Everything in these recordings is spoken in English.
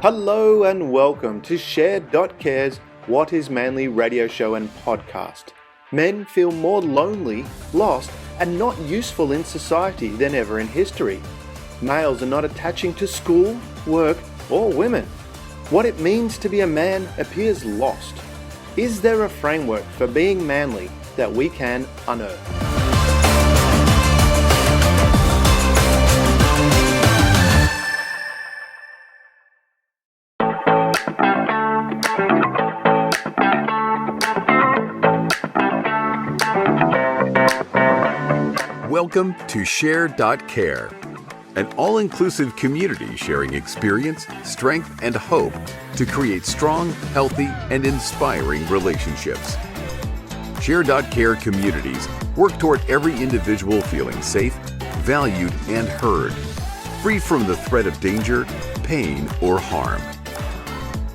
Hello and welcome to Share.Care's What is Manly radio show and podcast. Men feel more lonely, lost, and not useful in society than ever in history. Males are not attaching to school, work, or women. What it means to be a man appears lost. Is there a framework for being manly that we can unearth? Welcome to Share.Care, an all-inclusive community sharing experience, strength, and hope to create strong, healthy, and inspiring relationships. Share.Care communities work toward every individual feeling safe, valued, and heard, free from the threat of danger, pain, or harm.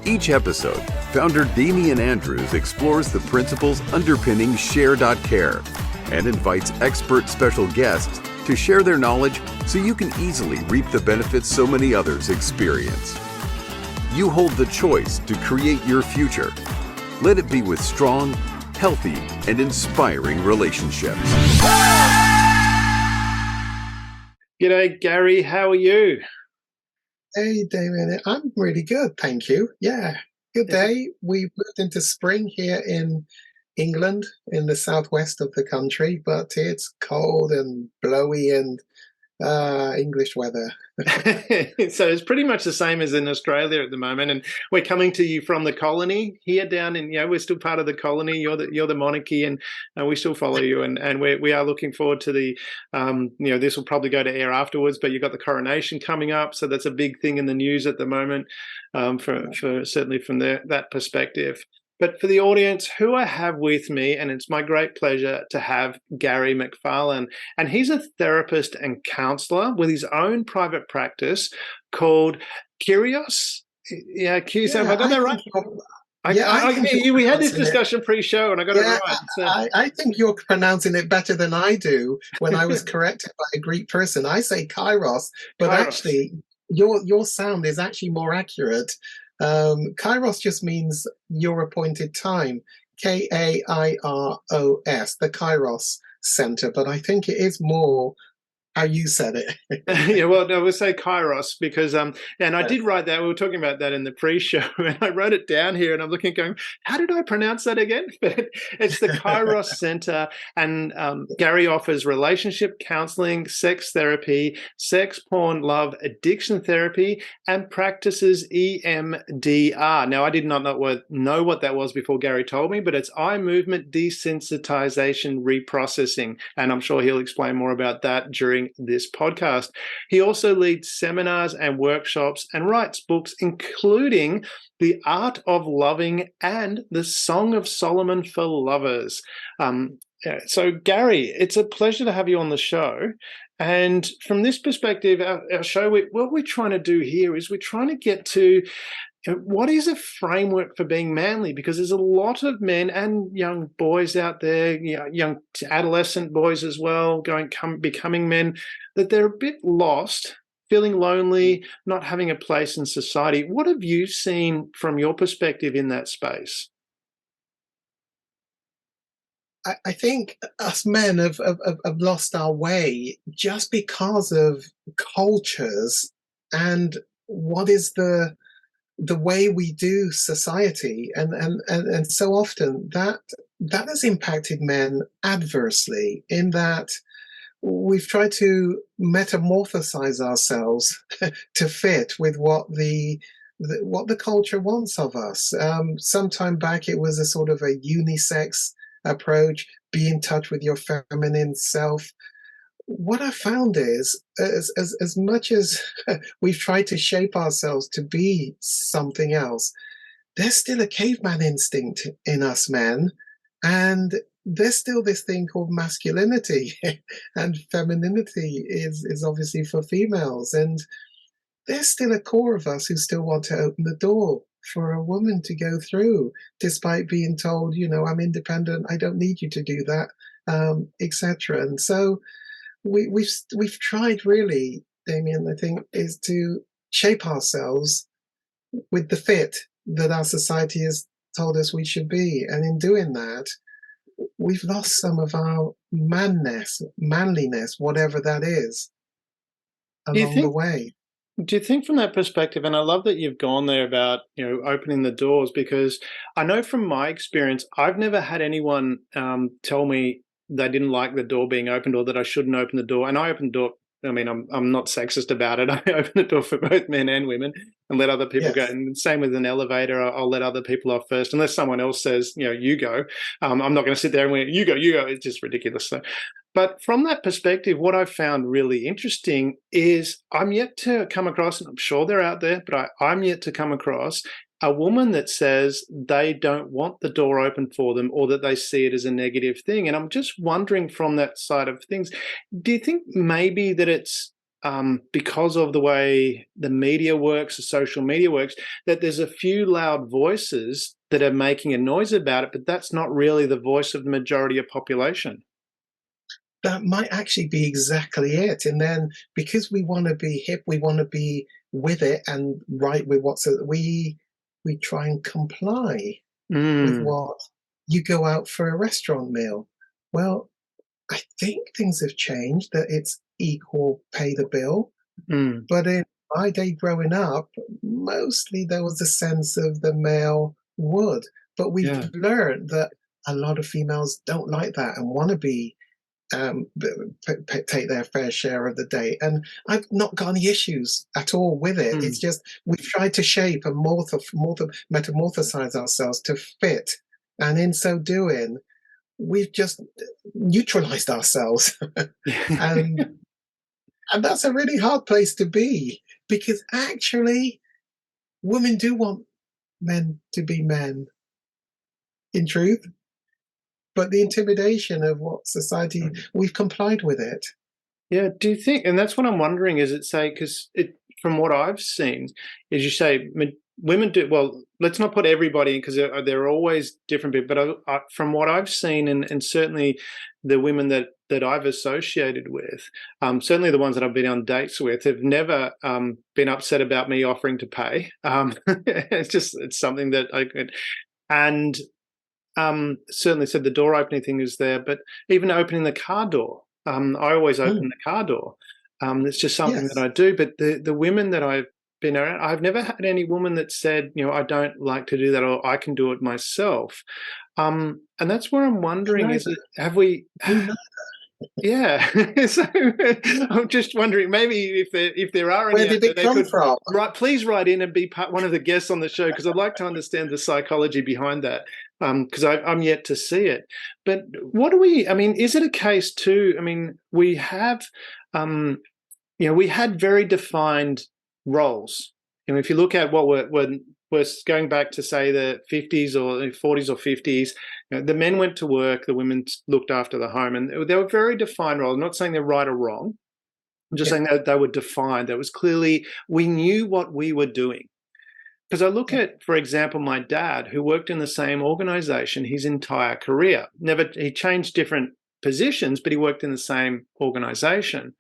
Each episode, founder Damian Andrews explores the principles underpinning Share.Care and invites expert special guests to share their knowledge so you can easily reap the benefits so many others experience. You hold the choice to create your future. Let it be with strong, healthy, and inspiring relationships. G'day, Gary. How are you? Hey, David. I'm really good, thank you. Yeah, good day. We've moved into spring here in England, in the southwest of the country, but it's cold and blowy and English weather. So it's pretty much the same as in Australia at the moment, and we're coming to you from the colony here down in, we're still part of the colony. You're the monarchy, and we still follow you, and we are looking forward to the, this will probably go to air afterwards, but you've got the coronation coming up, so that's a big thing in the news at the moment, for certainly from that perspective. But for the audience, who I have with me, and it's my great pleasure to have Gary McFarlane, and he's a therapist and counsellor with his own private practice called Kairos. Yeah, have I got that right? We had this discussion pre-show, and I got it right. So. I think you're pronouncing it better than I do. When I was corrected by a Greek person, I say Kairos, but actually, your sound is actually more accurate. Kairos just means your appointed time, Kairos, the Kairos Centre, but I think it is more how you said it. Yeah, well, no, we'll say Kairos because, and I did write that. We were talking about that in the pre-show, and I wrote it down here, and I'm looking going, how did I pronounce that again? But it's the Kairos Centre, and Gary offers relationship counselling, sex therapy, sex, porn, love, addiction therapy, and practices EMDR. Now, I did not know what that was before Gary told me, but it's eye movement desensitization reprocessing, and I'm sure he'll explain more about that during this podcast. He also leads seminars and workshops and writes books, including The Art of Loving and The Song of Solomon for Lovers. So, Gary, it's a pleasure to have you on the show. And from this perspective, our show, what we're trying to do here is we're trying to get to what is a framework for being manly? Because there's a lot of men and young boys out there, young adolescent boys as well, becoming men, that they're a bit lost, feeling lonely, not having a place in society. What have you seen from your perspective in that space? I think us men have lost our way just because of cultures and what is the way we do society, and so often that has impacted men adversely in that we've tried to metamorphosize ourselves to fit with what the culture wants of us. Some time back, it was a sort of a unisex approach, be in touch with your feminine self. What I found is, as much as we've tried to shape ourselves to be something else, there's still a caveman instinct in us men, and there's still this thing called masculinity, and femininity is obviously for females, and there's still a core of us who still want to open the door for a woman to go through, despite being told, I'm independent, I don't need you to do that, etc. And so we've tried really, Damien, I think, is to shape ourselves with the fit that our society has told us we should be. And in doing that, we've lost some of our manliness, whatever that is, Do you along the think way. Do you think from that perspective, and I love that you've gone there about, opening the doors, because I know from my experience, I've never had anyone tell me they didn't like the door being opened or that I shouldn't open the door. And I open the door. I mean, I'm not sexist about it. I open the door for both men and women and let other people go. Yes. And same with an elevator, I'll let other people off first, unless someone else says, you go. I'm not going to sit there and wait, you go, you go. It's just ridiculous. So, but from that perspective, what I've found really interesting is I'm yet to come across, and I'm sure they're out there, but I'm yet to come across a woman that says they don't want the door open for them or that they see it as a negative thing. And I'm just wondering from that side of things, do you think maybe that it's because of the way the media works, the social media works, that there's a few loud voices that are making a noise about it, but that's not really the voice of the majority of population? That might actually be exactly it. And then because we want to be hip, we want to be with it and right with we try and comply with Mm, what you go out for a restaurant meal. Well, I think things have changed, that it's equal pay the bill. mm, But in my day growing up, mostly there was a sense of the male would. But we've yeah. learned that a lot of females don't like that and want to be take their fair share of the day. And I've not got any issues at all with it. It's Mm. just we've tried to shape and metamorphosize ourselves to fit. And in so doing, we've just neutralized ourselves. and and that's a really hard place to be, because actually women do want men to be men in truth. But the intimidation of what society, we've complied with it. Yeah, do you think, and that's what I'm wondering, is it say, because from what I've seen, is you say women do, well, let's not put everybody in because there are always different people, but from what I've seen, and certainly the women that I've associated with, certainly the ones that I've been on dates with, have never been upset about me offering to pay. It's something that I could, and certainly said the door opening thing is there, but even opening the car door, I always open Mm, the car door. It's just something that yes. I do. But the women that I've been around, I've never had any woman that said, I don't like to do that, or I can do it myself. And that's where I'm wondering: is Neither. it have we? Me neither. Yeah, so I'm just wondering, maybe if there are Where any out did there, it they come could from? please write in and be one of the guests on the show, because I'd like to understand the psychology behind that, because I'm yet to see it. But what do we? I mean, is it a case too? I mean, we have, we had very defined roles. If you look at what we're going back to, say, the 50s or 40s or 50s, the men went to work, the women looked after the home, and they were very defined roles. I'm not saying they're right or wrong. I'm just Yeah, saying that they were defined. That was clearly, we knew what we were doing. Because I look yeah. at, for example, my dad, who worked in the same organization his entire career. He changed different positions, but he worked in the same organization.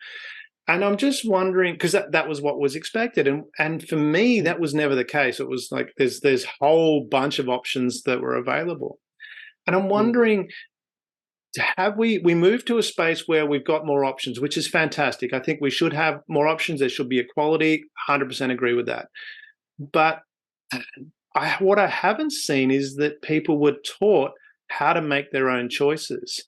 And I'm just wondering, because that was what was expected. And for me, Mm, that was never the case. It was like there's a whole bunch of options that were available. And I'm mm. wondering, have we moved to a space where we've got more options, which is fantastic. I think we should have more options. There should be equality. 100% agree with that. But what I haven't seen is that people were taught how to make their own choices.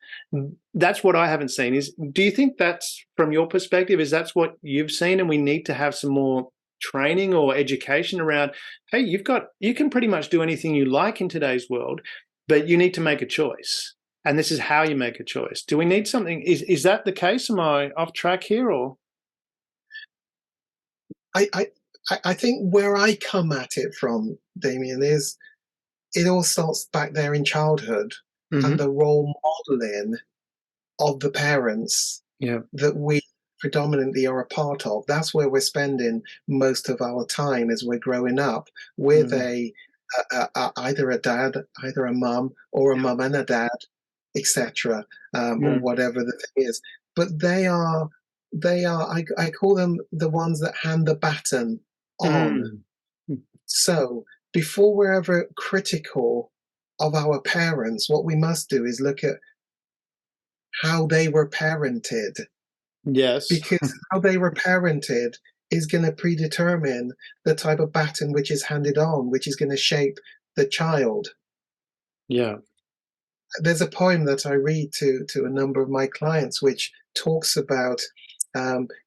That's what I haven't seen. Do you think that's, from your perspective, is that's what you've seen, and we need to have some more training or education around, hey, you can pretty much do anything you like in today's world, but you need to make a choice. And this is how you make a choice. Do we need something? Is that the case? Am I off track here, or? I, I, I think where I come at it from, Damien, is it all starts back there in childhood and Hmm. the role modeling of the parents Yeah. that we predominantly are a part of. That's where we're spending most of our time as we're growing up with Mm. either a dad, either a mum, or a Yeah. mum and a dad, etc., or Mm. whatever the thing is. But they are. I call them the ones that hand the baton on. Mm. So before we're ever critical of our parents, what we must do is look at how they were parented, Yes. because how they were parented is going to predetermine the type of baton which is handed on, which is going to shape the child. Yeah. There's a poem that I read to a number of my clients which talks about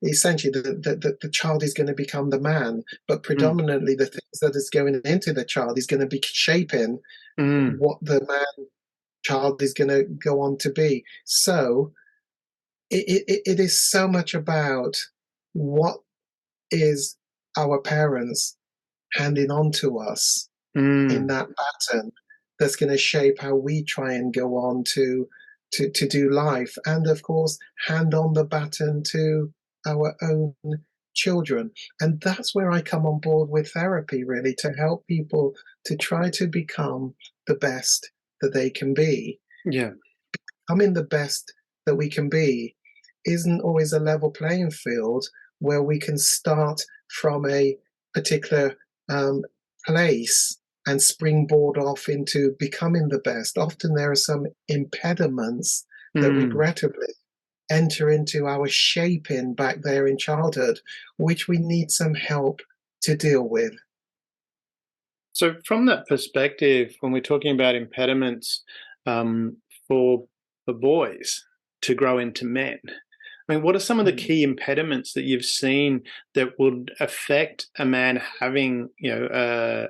essentially the child is going to become the man, but Mm. predominantly the things that is going into the child is going to be shaping Mm. what the man child is going to go on to be. So it is so much about what is our parents handing on to us in Mm. that pattern that's going to shape how we try and go on to do life, and of course hand on the baton to our own children. And that's where I come on board with therapy, really, to help people to try to become the best that they can be. Yeah. Becoming the best that we can be isn't always a level playing field where we can start from a particular um, place and springboard off into becoming the best. Often there are some impediments that Mm. regrettably enter into our shaping back there in childhood, which we need some help to deal with. So, from that perspective, when we're talking about impediments um, for for boys to grow into men, I mean, what are some of the Mm. key impediments that you've seen that would affect a man having, a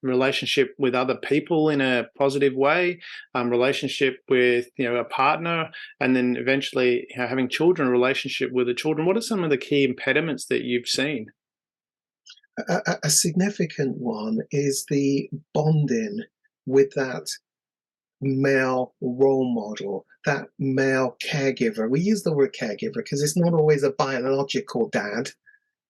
relationship with other people in a positive way, relationship with a partner, and then eventually having children, a relationship with the children? What are some of the key impediments that you've seen? A significant one is the bonding with that male role model, that male caregiver. We use the word caregiver because it's not always a biological dad.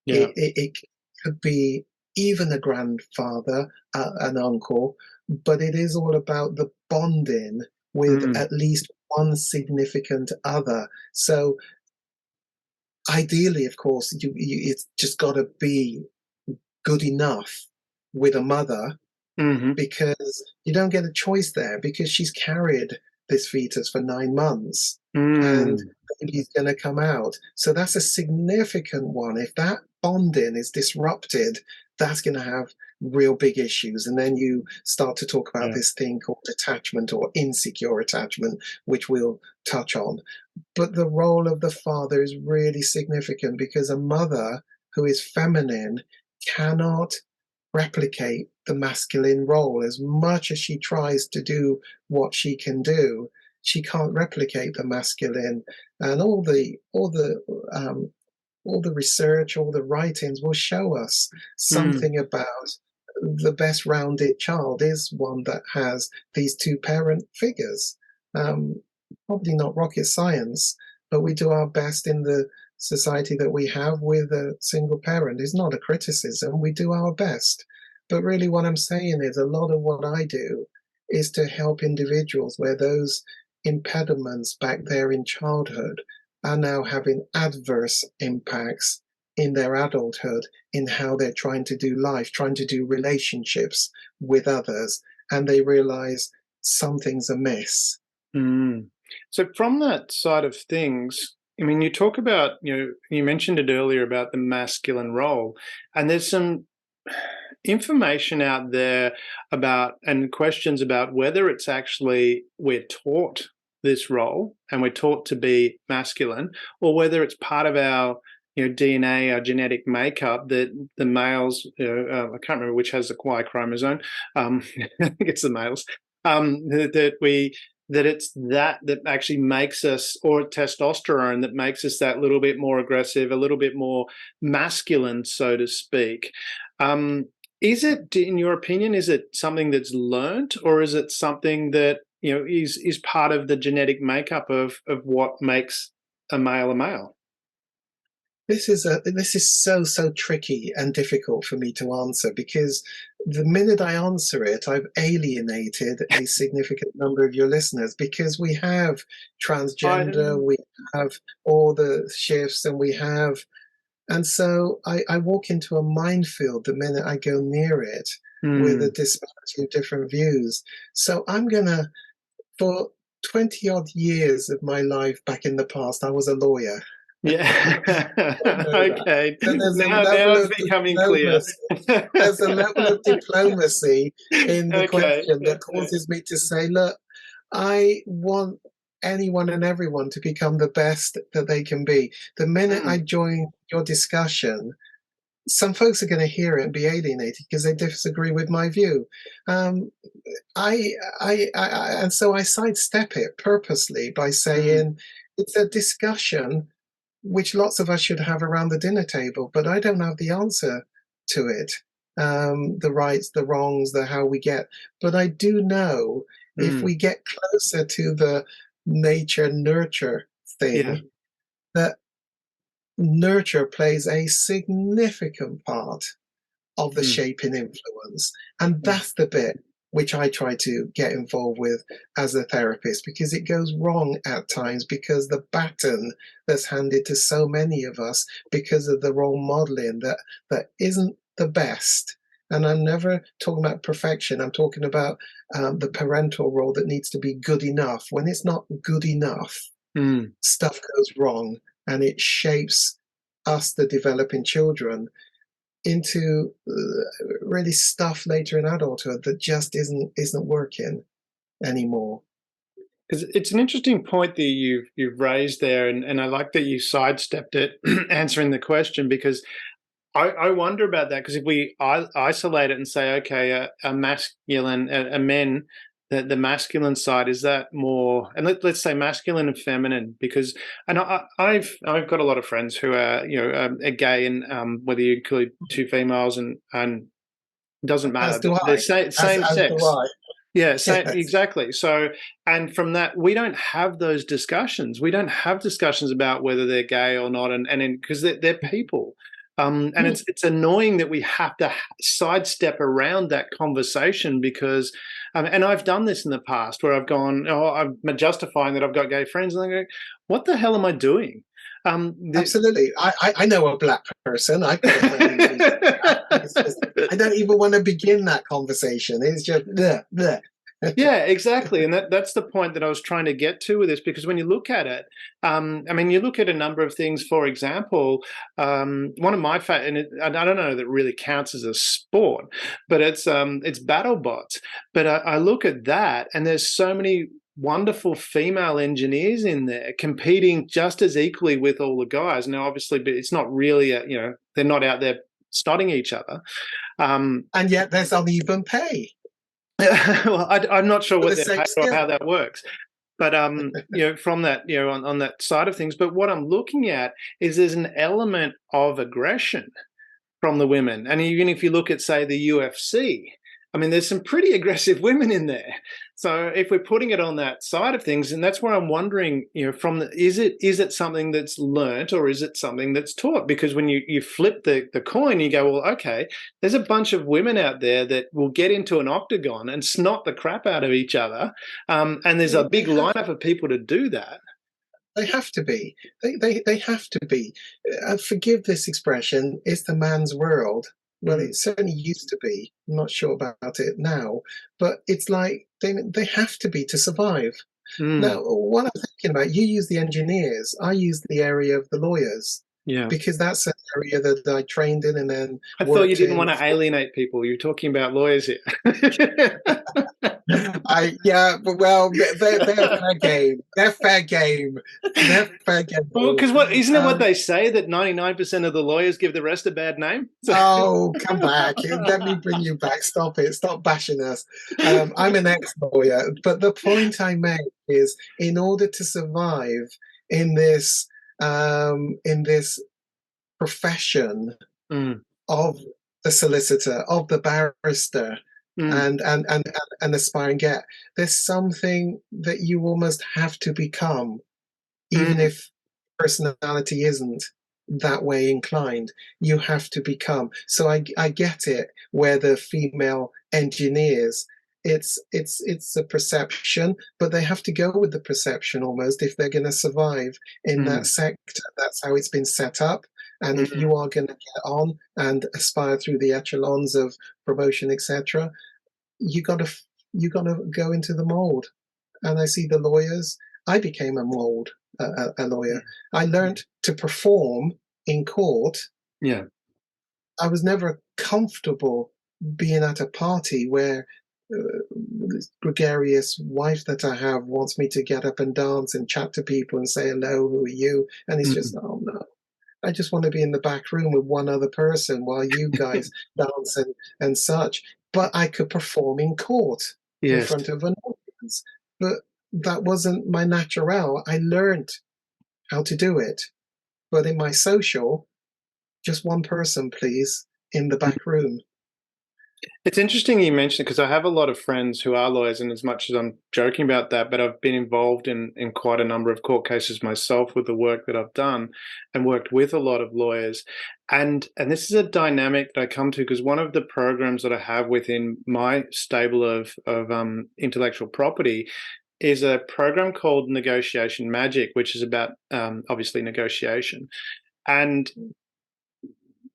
Yeah. It could be even a grandfather, an uncle, but it is all about the bonding with Mm. at least one significant other. So ideally, of course, it's just got to be good enough with a mother, Hmm. because you don't get a choice there, because she's carried this fetus for 9 months and Mm. the baby's going to come out. So that's a significant one. If that bonding is disrupted, that's going to have real big issues. And then you start to talk about Yeah. this thing called attachment or insecure attachment, which we'll touch on. But the role of the father is really significant, because a mother who is feminine cannot replicate the masculine role. As much as she tries to do what she can do, she can't replicate the masculine. And all the research, all the writings will show us Mm. something about the best rounded child is one that has these two parent figures. Um, Probably not rocket science, but we do our best in the society that we have with a single parent. It's not a criticism. We do our best. But really, what I'm saying is a lot of what I do is to help individuals where those impediments back there in childhood are now having adverse impacts in their adulthood, in how they're trying to do life, trying to do relationships with others, and they realize something's amiss. Mm. So, from that side of things, I mean, you talk about, you mentioned it earlier about the masculine role, and there's some information out there about and questions about whether it's actually we're taught this role and we're taught to be masculine, or whether it's part of our DNA, our genetic makeup, that the males, I can't remember which has the Y chromosome. I think it's the males. That it's that actually makes us, or testosterone that makes us that little bit more aggressive, a little bit more masculine, so to speak. Is it, in your opinion, is it something that's learnt, or is it something that is part of the genetic makeup of what makes a male a male? This is so tricky and difficult for me to answer, because the minute I answer it, I've alienated a significant number of your listeners, because we have I transgender, we have all the shifts, and we have And so I walk into a minefield the minute I go near it with a disparity of different views. So I'm going to, for 20 odd years of my life back in the past, I was a lawyer. Yeah. Okay. So there's a Now level it's of becoming clear. diplomacy. There's a level of diplomacy in the Okay. question that causes me to say, look, I want anyone and everyone to become the best that they can be. The minute I join your discussion, some folks are going to hear it and be alienated because they disagree with my view. And so I sidestep it purposely by saying it's a discussion which lots of us should have around the dinner table, but I don't have the answer to it. The rights, the wrongs, the how we get. But I do know if we get closer to the nature nurture thing, that nurture plays a significant part of the shaping influence. And that's the bit which I try to get involved with as a therapist, because it goes wrong at times, because the baton that's handed to so many of us because of the role modeling that isn't the best. And I'm never talking about perfection. I'm talking about the parental role that needs to be good enough. When it's not good enough, stuff goes wrong, and it shapes us, the developing children, into really stuff later in adulthood that just isn't working anymore. It's an interesting point that you've raised there, and I like that you sidestepped it answering the question, because I wonder about that, because if we isolate it and say, okay, a masculine, a men, the masculine side, is that more, and let's say masculine and feminine, because, and I've got a lot of friends who are, are gay, and whether you include two females and doesn't matter, As do I. they're same As sex. do I. Yeah, same, Yes. exactly. So, and from that, we don't have those discussions. We don't have discussions about whether they're gay or not, and because they're people. And it's annoying that we have to sidestep around that conversation, because, and I've done this in the past where I've gone, I'm justifying that I've got gay friends, and I go, what the hell am I doing? Absolutely. I know a black person. I don't even want to begin that conversation. It's just bleh, bleh. Yeah, exactly. And that's the point that I was trying to get to with this, because when you look at it, you look at a number of things. For example, one of my and I don't know that really counts as a sport, but it's battle bots. But I look at that, and there's so many wonderful female engineers in there competing just as equally with all the guys. Now, obviously, but it's not really they're not out there studying each other. And yet there's uneven pay. Well, I'm not sure what they're paid or how that works, but from that, on that side of things. But what I'm looking at is there's an element of aggression from the women, and even if you look at, say, the UFC, there's some pretty aggressive women in there. So if we're putting it on that side of things, and that's where I'm wondering, is it something that's learnt, or is it something that's taught? Because when you flip the coin, you go, well, okay, there's a bunch of women out there that will get into an octagon and snot the crap out of each other, and there's a big lineup of people to do that. They have to be. They have to be. Forgive this expression. It's the man's world. Well, it certainly used to be. I'm not sure about it now, but it's like they have to be to survive. Now, what I'm thinking about, you use the engineers, I use the area of the lawyers. Yeah. Because that's an area that I trained in and then I thought you didn't want to alienate people. You're talking about lawyers here. Well, they're fair game. They're fair game. They're fair game. Well, because isn't it what they say, that 99% of the lawyers give the rest a bad name? Oh, come back. Let me bring you back. Stop it. Stop bashing us. I'm an ex-lawyer, but the point I make is, in order to survive in this profession of the solicitor, of the barrister, and aspire and get, there's something that you almost have to become, even if personality isn't that way inclined. You have to become. So I get it where the female engineers, it's a perception, but they have to go with the perception almost if they're going to survive in that sector. That's how it's been set up. And if you are going to get on and aspire through the echelons of promotion, etc., you got to go into the mold. And I see the lawyers. I became a mold, a lawyer. I learned to perform in court. Yeah. I was never comfortable being at a party where this gregarious wife that I have wants me to get up and dance and chat to people and say hello, who are you? And it's just, oh no, I just want to be in the back room with one other person while you guys dance and such. But I could perform in court in Yes. front of an audience. But that wasn't my natural. I learned how to do it. But in my social, just one person, please, in the back room. It's interesting you mentioned it, because I have a lot of friends who are lawyers, and as much as I'm joking about that, but I've been involved in quite a number of court cases myself with the work that I've done and worked with a lot of lawyers. And this is a dynamic that I come to because one of the programs that I have within my stable of intellectual property is a program called Negotiation Magic, which is about obviously negotiation. And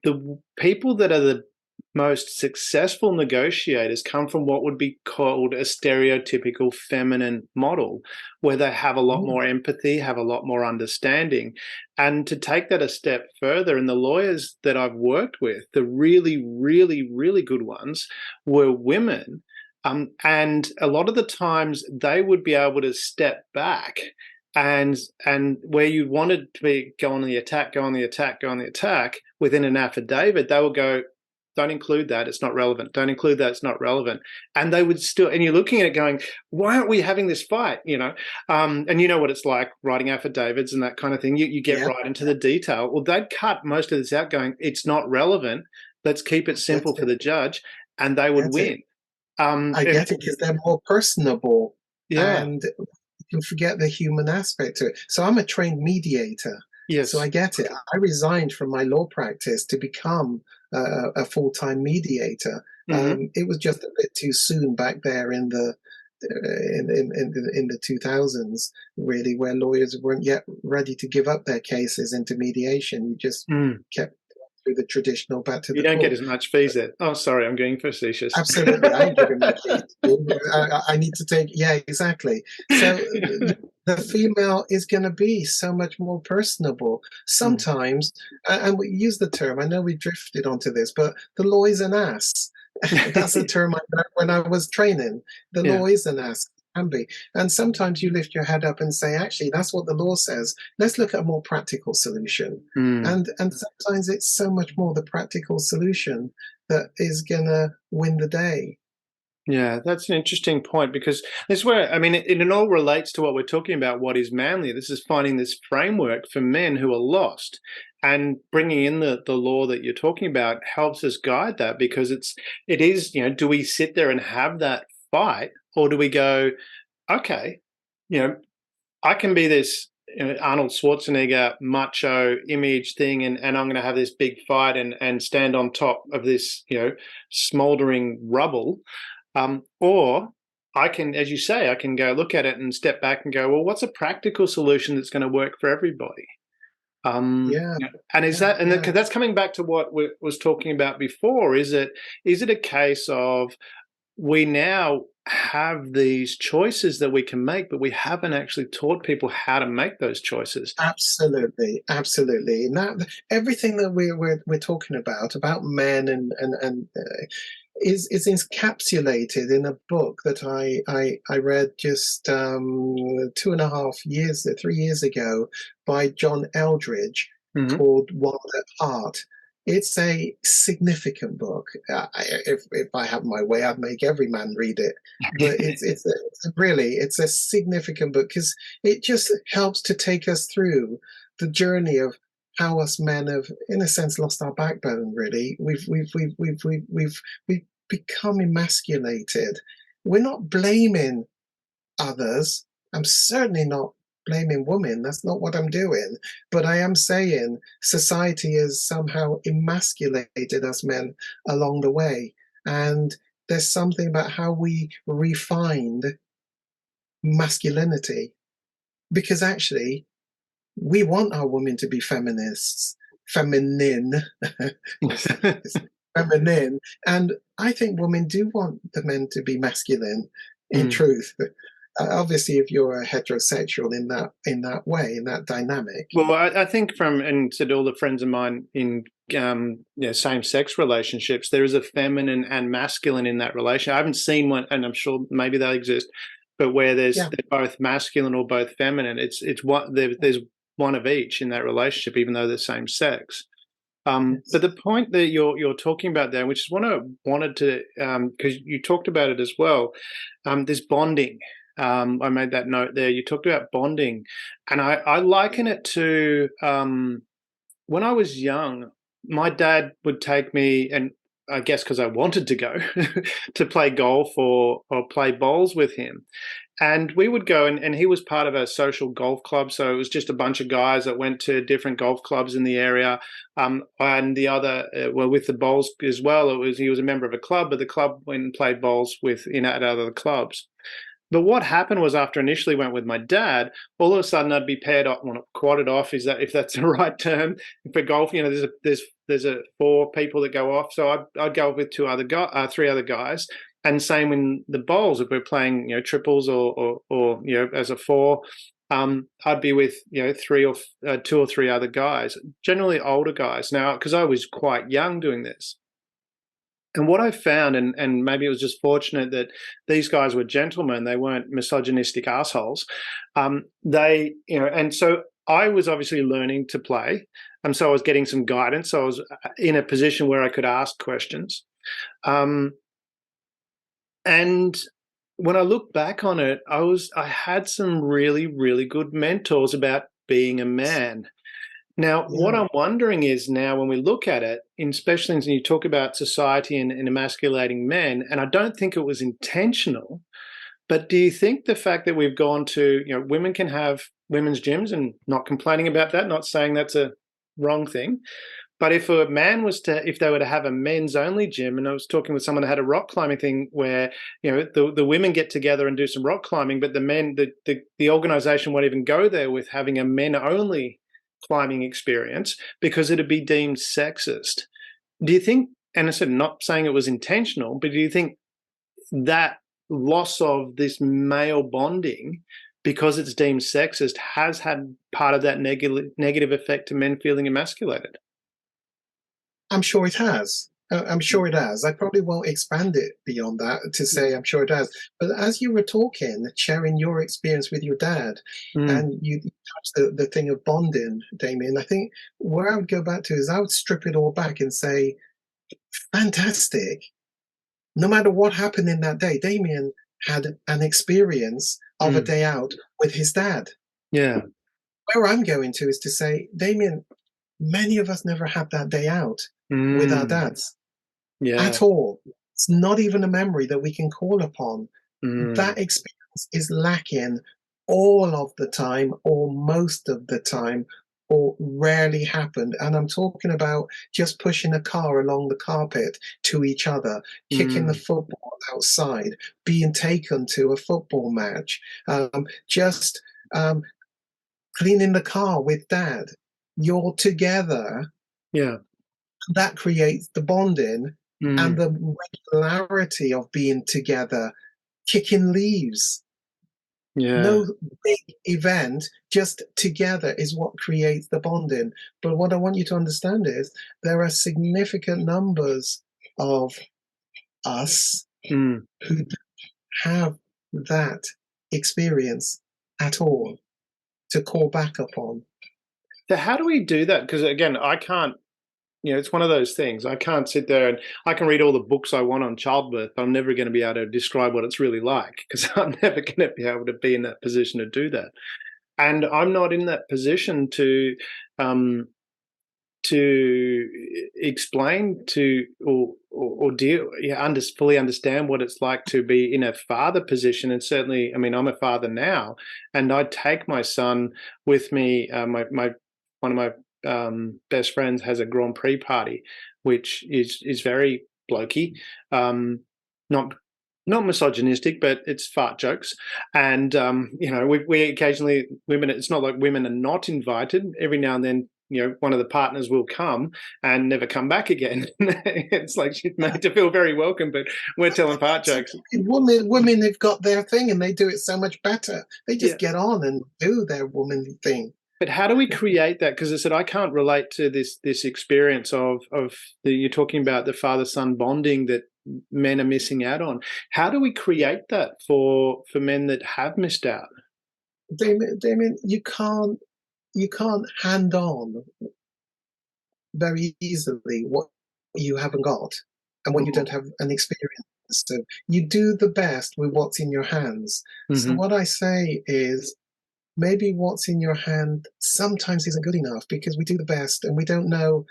the people that are the most successful negotiators come from what would be called a stereotypical feminine model, where they have a lot more empathy, have a lot more understanding. And to take that a step further, and the lawyers that I've worked with, the really, really, really good ones, were women. And a lot of the times they would be able to step back and where you wanted to be go on the attack within an affidavit, they will go, don't include that, it's not relevant. Don't include that, it's not relevant. And they would still, and you're looking at it going, why aren't we having this fight? And you know what it's like writing affidavits and that kind of thing. You get right into the detail. Well, they'd cut most of this out going, it's not relevant. Let's keep it simple for the judge. And they would win. I get it, because they're more personable. Yeah. And you can forget the human aspect to it. So I'm a trained mediator. Yes. So I get it. I resigned from my law practice to become a full-time mediator. It was just a bit too soon back there in the 2000s, really, where lawyers weren't yet ready to give up their cases into mediation. You just kept through the traditional back to the court. You don't get as much fees there. Oh, sorry, I'm getting facetious. Absolutely, I ain't giving my fees. I need to take, yeah, exactly. So the female is going to be so much more personable. Sometimes, and we use the term, I know we drifted onto this, but the law is an ass. That's a term I learned when I was training. The law is an ass. Can be. And sometimes you lift your head up and say, actually, that's what the law says. Let's look at a more practical solution. And sometimes it's so much more the practical solution that is going to win the day. Yeah, that's an interesting point, because this is where, I mean, it all relates to what we're talking about, what is manly. This is finding this framework for men who are lost, and bringing in the law that you're talking about helps us guide that, because it is, do we sit there and have that fight, or do we go, okay, I can be this Arnold Schwarzenegger macho image thing, and I'm going to have this big fight and stand on top of this, smoldering rubble. Or I can, as you say, I can go look at it and step back and go, well, what's a practical solution that's going to work for everybody? And that's coming back to what we was talking about before. Is it a case of we now have these choices that we can make, but we haven't actually taught people how to make those choices? Absolutely. Now, everything that we're talking about Mm. men and is encapsulated in a book that I read just 3 years ago by John Eldridge, called Wild at Heart. It's a significant book. If I have my way, I'd make every man read it. But it's a significant book, because it just helps to take us through the journey of how us men have, in a sense, lost our backbone. Really, we've become emasculated. We're not blaming others. I'm certainly not blaming women. That's not what I'm doing. But I am saying society has somehow emasculated us men along the way. And there's something about how we refined masculinity. Because actually, we want our women to be feminists. feminine. It's feminine. And I think women do want the men to be masculine in truth. But obviously, if you're a heterosexual in that way, in that dynamic. Well, I think and said all the friends of mine in same-sex relationships, there is a feminine and masculine in that relation. I haven't seen one, and I'm sure maybe they exist, but where they're both masculine or both feminine. It's what there's one of each in that relationship, even though they're same sex. But the point that you're talking about there, which is what I wanted to, because you talked about it as well, this bonding. I made that note there. You talked about bonding, and I liken it to when I was young, my dad would take me, and I guess because I wanted to go, to play golf or play bowls with him. And we would go, and he was part of a social golf club, so it was just a bunch of guys that went to different golf clubs in the area. And the other, with the bowls as well, he was a member of a club, but the club went and played bowls at other clubs. But what happened was, after initially went with my dad, all of a sudden I'd be paired up, quadded off, if that's the right term for golf. There's 4 people that go off, so I'd go with 3 other guys. And same in the bowls, if we're playing, triples or as a 4, I'd be with 2 or 3 other guys, generally older guys. Now, because I was quite young doing this, and what I found, and maybe it was just fortunate that these guys were gentlemen, they weren't misogynistic assholes. And so I was obviously learning to play, and so I was getting some guidance. So I was in a position where I could ask questions. And when I look back on it, I had some really, really good mentors about being a man. Now, what I'm wondering is, now when we look at it, especially when you talk about society and emasculating men, and I don't think it was intentional, but do you think the fact that we've gone to, women can have women's gyms, and not complaining about that, not saying that's a wrong thing, but if a man if they were to have a men's only gym, and I was talking with someone that had a rock climbing thing where, the women get together and do some rock climbing, but the men, the organization won't even go there with having a men only climbing experience because it'd be deemed sexist. Do you think, and I said, not saying it was intentional, but do you think that loss of this male bonding, because it's deemed sexist, has had part of that negative effect to men feeling emasculated? I'm sure it has. I'm sure it has. I probably won't expand it beyond that to say I'm sure it has. But as you were talking, sharing your experience with your dad, and you touched the thing of bonding, Damien, I think where I would go back to is I would strip it all back and say, fantastic. No matter what happened in that day, Damien had an experience of a day out with his dad. Yeah. Where I'm going to is to say, Damien, many of us never had that day out with our dads at all. It's not even a memory that we can call upon. That experience is lacking all of the time, or most of the time, or rarely happened. And I'm talking about just pushing a car along the carpet to each other, kicking the football outside, being taken to a football match, just cleaning the car with dad. You're together. Yeah. That creates the bonding and the regularity of being together, kicking leaves. Yeah. No big event, just together is what creates the bonding. But what I want you to understand is there are significant numbers of us who don't have that experience at all to call back upon. So how do we do that? Because again, I can't, it's one of those things. I can't sit there and I can read all the books I want on childbirth, but I'm never going to be able to describe what it's really like, because I'm never going to be able to be in that position to do that. And I'm not in that position to explain to or deal, fully understand what it's like to be in a father position. And certainly, I mean, I'm a father now, and I take my son with me. One of my best friends has a Grand Prix party, which is very blokey, not misogynistic, but it's fart jokes. And we occasionally, women, it's not like women are not invited. Every now and then one of the partners will come and never come back again. It's like she's made to feel very welcome, but we're telling fart jokes. Women have got their thing and they do it so much better. They just get on and do their womanly thing. But how do we create that? Because I said I can't relate to this experience of you're talking about the father-son bonding that men are missing out on. How do we create that for men that have missed out? Damien, you can't hand on very easily what you haven't got and what you don't have an experience. So you do the best with what's in your hands. So what I say is, maybe what's in your hand sometimes isn't good enough, because we do the best and we don't know,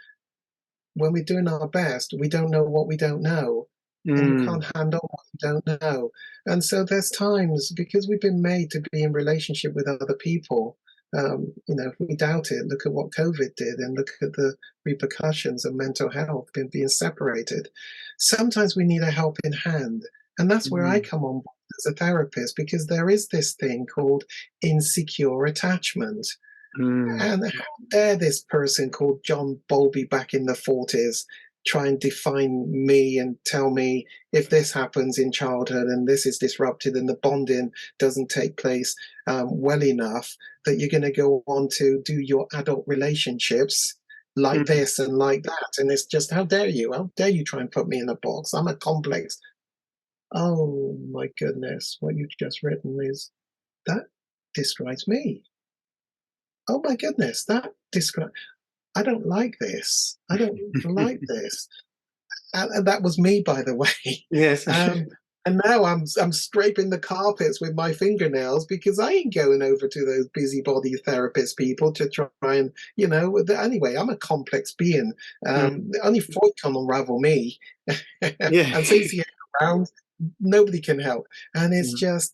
when we're doing our best, we don't know what we don't know. And you can't hand on what you don't know. And so there's times, because we've been made to be in relationship with other people, if we doubt it, look at what COVID did and look at the repercussions of mental health being separated. Sometimes we need a helping hand. And that's where I come on board as a therapist, because there is this thing called insecure attachment. And how dare this person called John Bowlby back in the 40s try and define me and tell me if this happens in childhood and this is disrupted and the bonding doesn't take place well enough, that you're going to go on to do your adult relationships like this and like that. And it's just, how dare you? How dare you try and put me in a box? I'm a complex. Oh my goodness, what you've just written that describes me. Oh my goodness, that describes, I don't like this. I don't like this. And that was me, by the way. Yes. And now I'm scraping the carpets with my fingernails, because I ain't going over to those busybody therapist people to try and, anyway, I'm a complex being. Only Freud can unravel me. And since he's around, nobody can help. And it's just,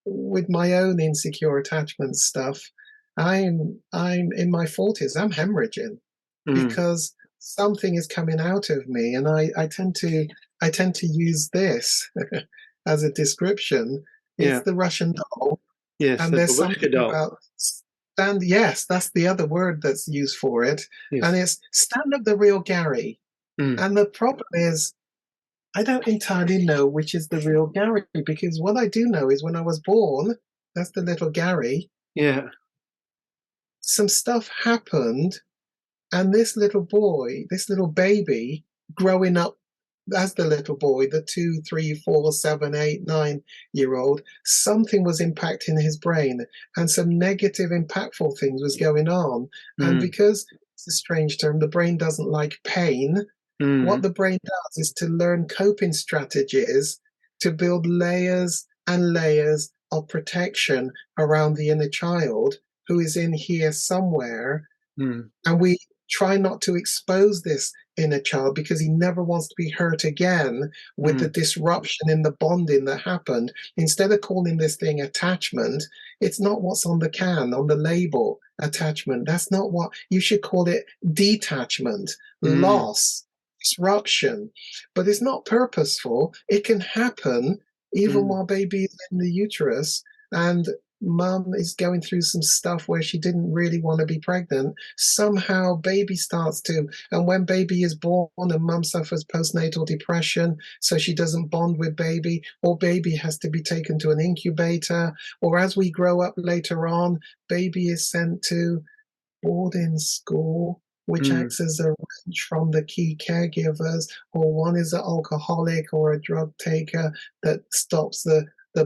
with my own insecure attachment stuff, I'm in my 40s. I'm hemorrhaging because something is coming out of me, and I tend to use this as a description. It's the Russian doll. Yes, and there's something about yes, that's the other word that's used for it. Yes. And it's stand up the real Gary. And the problem is, I don't entirely know which is the real Gary, because what I do know is when I was born, that's the little Gary. Yeah. Some stuff happened, and this little boy, this little baby, growing up as the little boy, the 2, 3, 4, 7, 8, 9-year-old, something was impacting his brain, and some negative, impactful things was going on. And because it's a strange term, the brain doesn't like pain. What the brain does is to learn coping strategies to build layers and layers of protection around the inner child, who is in here somewhere. And we try not to expose this inner child, because he never wants to be hurt again with the disruption in the bonding that happened. Instead of calling this thing attachment, it's not what's on the can, on the label, attachment. That's not what you should call it. Detachment, loss, disruption. But it's not purposeful. It can happen even while baby is in the uterus, and mum is going through some stuff where she didn't really want to be pregnant. Somehow baby starts to, and when baby is born and mum suffers postnatal depression, so she doesn't bond with baby, or baby has to be taken to an incubator, or as we grow up later on, baby is sent to boarding school, which acts as a wrench from the key caregivers, or one is an alcoholic or a drug taker that stops the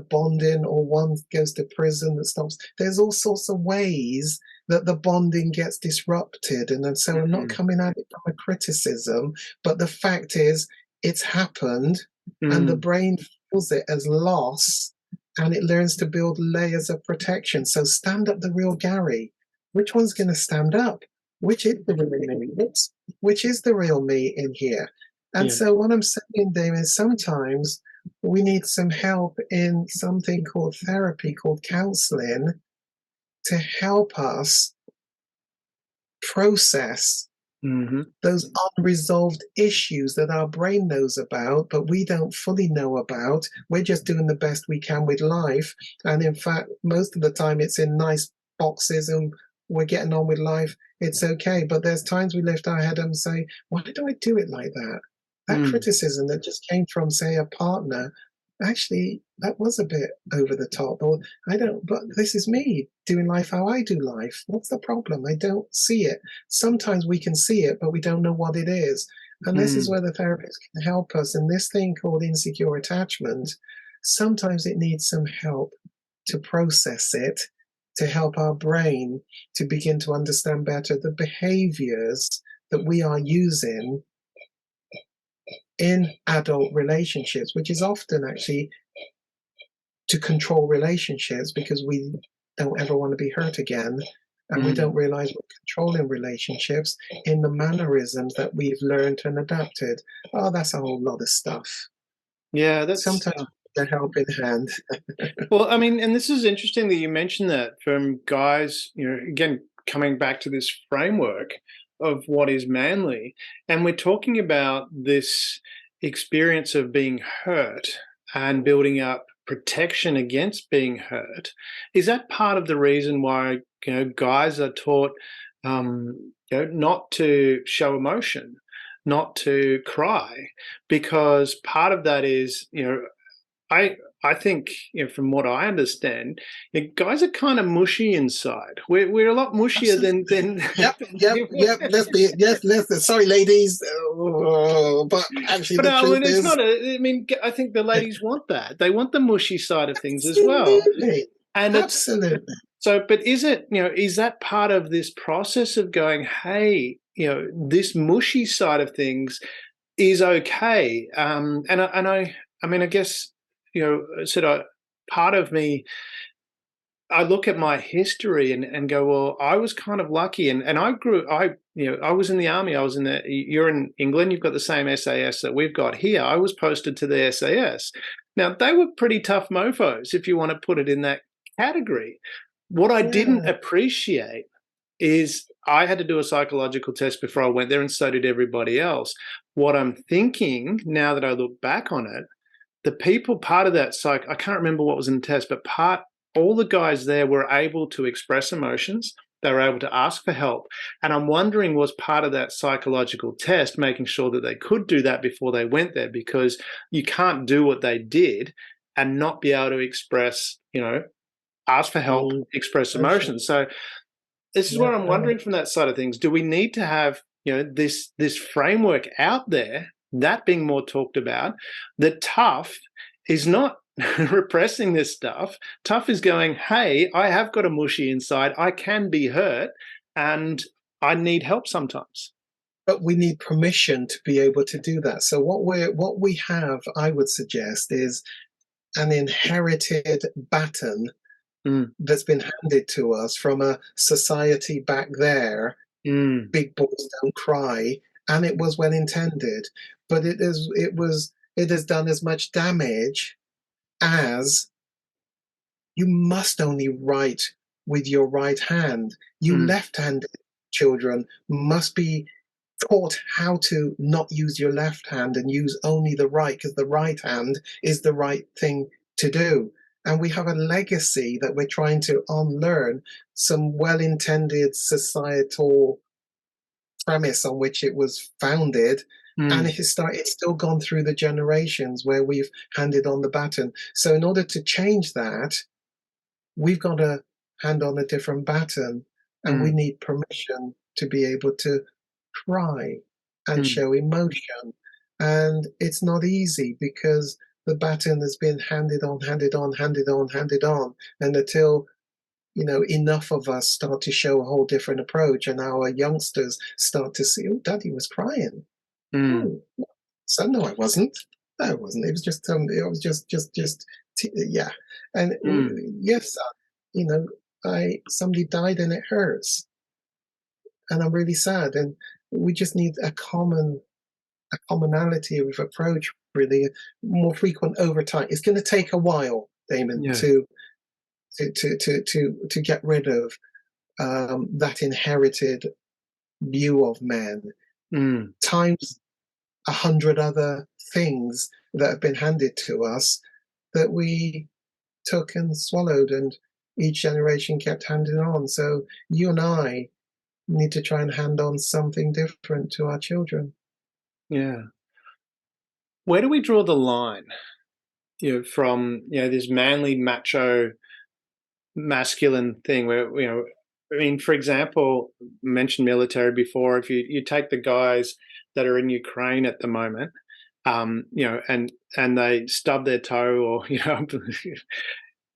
bonding, or one goes to prison that stops. There's all sorts of ways that the bonding gets disrupted. And then, so I'm not coming at it from a criticism, but the fact is it's happened, and the brain feels it as loss, and it learns to build layers of protection. So stand up the real Gary. Which one's going to stand up? Which is the real me? Which is the real me in here? And so what I'm saying, Damien, is sometimes we need some help in something called therapy, called counselling, to help us process those unresolved issues that our brain knows about, but we don't fully know about. We're just doing the best we can with life. And in fact, most of the time it's in nice boxes and we're getting on with life, it's okay. But there's times we lift our head and say, why do I do it like that? That criticism that just came from, say, a partner, actually, that was a bit over the top. Or but this is me doing life how I do life. What's the problem? I don't see it. Sometimes we can see it, but we don't know what it is. And this is where the therapist can help us. And this thing called insecure attachment, sometimes it needs some help to process it, to help our brain to begin to understand better the behaviors that we are using in adult relationships, which is often actually to control relationships because we don't ever want to be hurt again. And we don't realize we're controlling relationships in the mannerisms that we've learned and adapted. Oh, that's a whole lot of stuff. Yeah, that's sometimes a helping hand. Well, I mean, and this is interesting that you mentioned that from guys, again, coming back to this framework of what is manly. And we're talking about this experience of being hurt and building up protection against being hurt. Is that part of the reason why, guys are taught, not to show emotion, not to cry? Because part of that is, I think, from what I understand, guys are kind of mushy inside. We're a lot mushier than. Let's. Sorry, ladies, but actually, the truth it's is, not. I think the ladies want that. They want the mushy side of things as well. And absolutely. But is it? Is that part of this process of going, hey, this mushy side of things is okay? I guess. Part of me, I look at my history and go, well, I was kind of lucky, and I was in the army. You're in England, you've got the same SAS that we've got here. I was posted to the SAS. Now, they were pretty tough mofos, if you want to put it in that category. What I didn't appreciate is I had to do a psychological test before I went there, and so did everybody else. What I'm thinking now that I look back on it, the people part of that I can't remember what was in the test, but all the guys there were able to express emotions. They were able to ask for help. And I'm wondering, was part of that psychological test making sure that they could do that before they went there? Because you can't do what they did and not be able to express, ask for help, express emotions. So this is what I'm wondering from that side of things. Do we need to have, this framework out there, that being more talked about, that tough is not repressing this stuff. Tough is going, hey, I have got a mushy inside. I can be hurt and I need help sometimes. But we need permission to be able to do that. So what we have, I would suggest, is an inherited baton that's been handed to us from a society back there. Big boys don't cry, and it was well intended, but it has done as much damage as you must only write with your right hand. You left-handed children must be taught how to not use your left hand and use only the right, because the right hand is the right thing to do. And we have a legacy that we're trying to unlearn, some well-intended societal premise on which it was founded. And it's still gone through the generations where we've handed on the baton. So in order to change that, we've got to hand on a different baton, and we need permission to be able to cry and show emotion. And it's not easy because the baton has been handed on. And until enough of us start to show a whole different approach, and our youngsters start to see, oh, Daddy was crying. Oh, so no, I wasn't. No, I wasn't. It was just yeah. And yes, somebody died and it hurts, and I'm really sad. And we just need a commonality of approach, really more frequent over time. It's going to take a while, Damon, to get rid of that inherited view of men. Times 100 other things that have been handed to us that we took and swallowed, and each generation kept handing on. So you and I need to try and hand on something different to our children. Yeah. Where do we draw the line, from, this manly, macho, masculine thing where, I mean, for example, mentioned military before. If you take the guys that are in Ukraine at the moment, and they stub their toe, or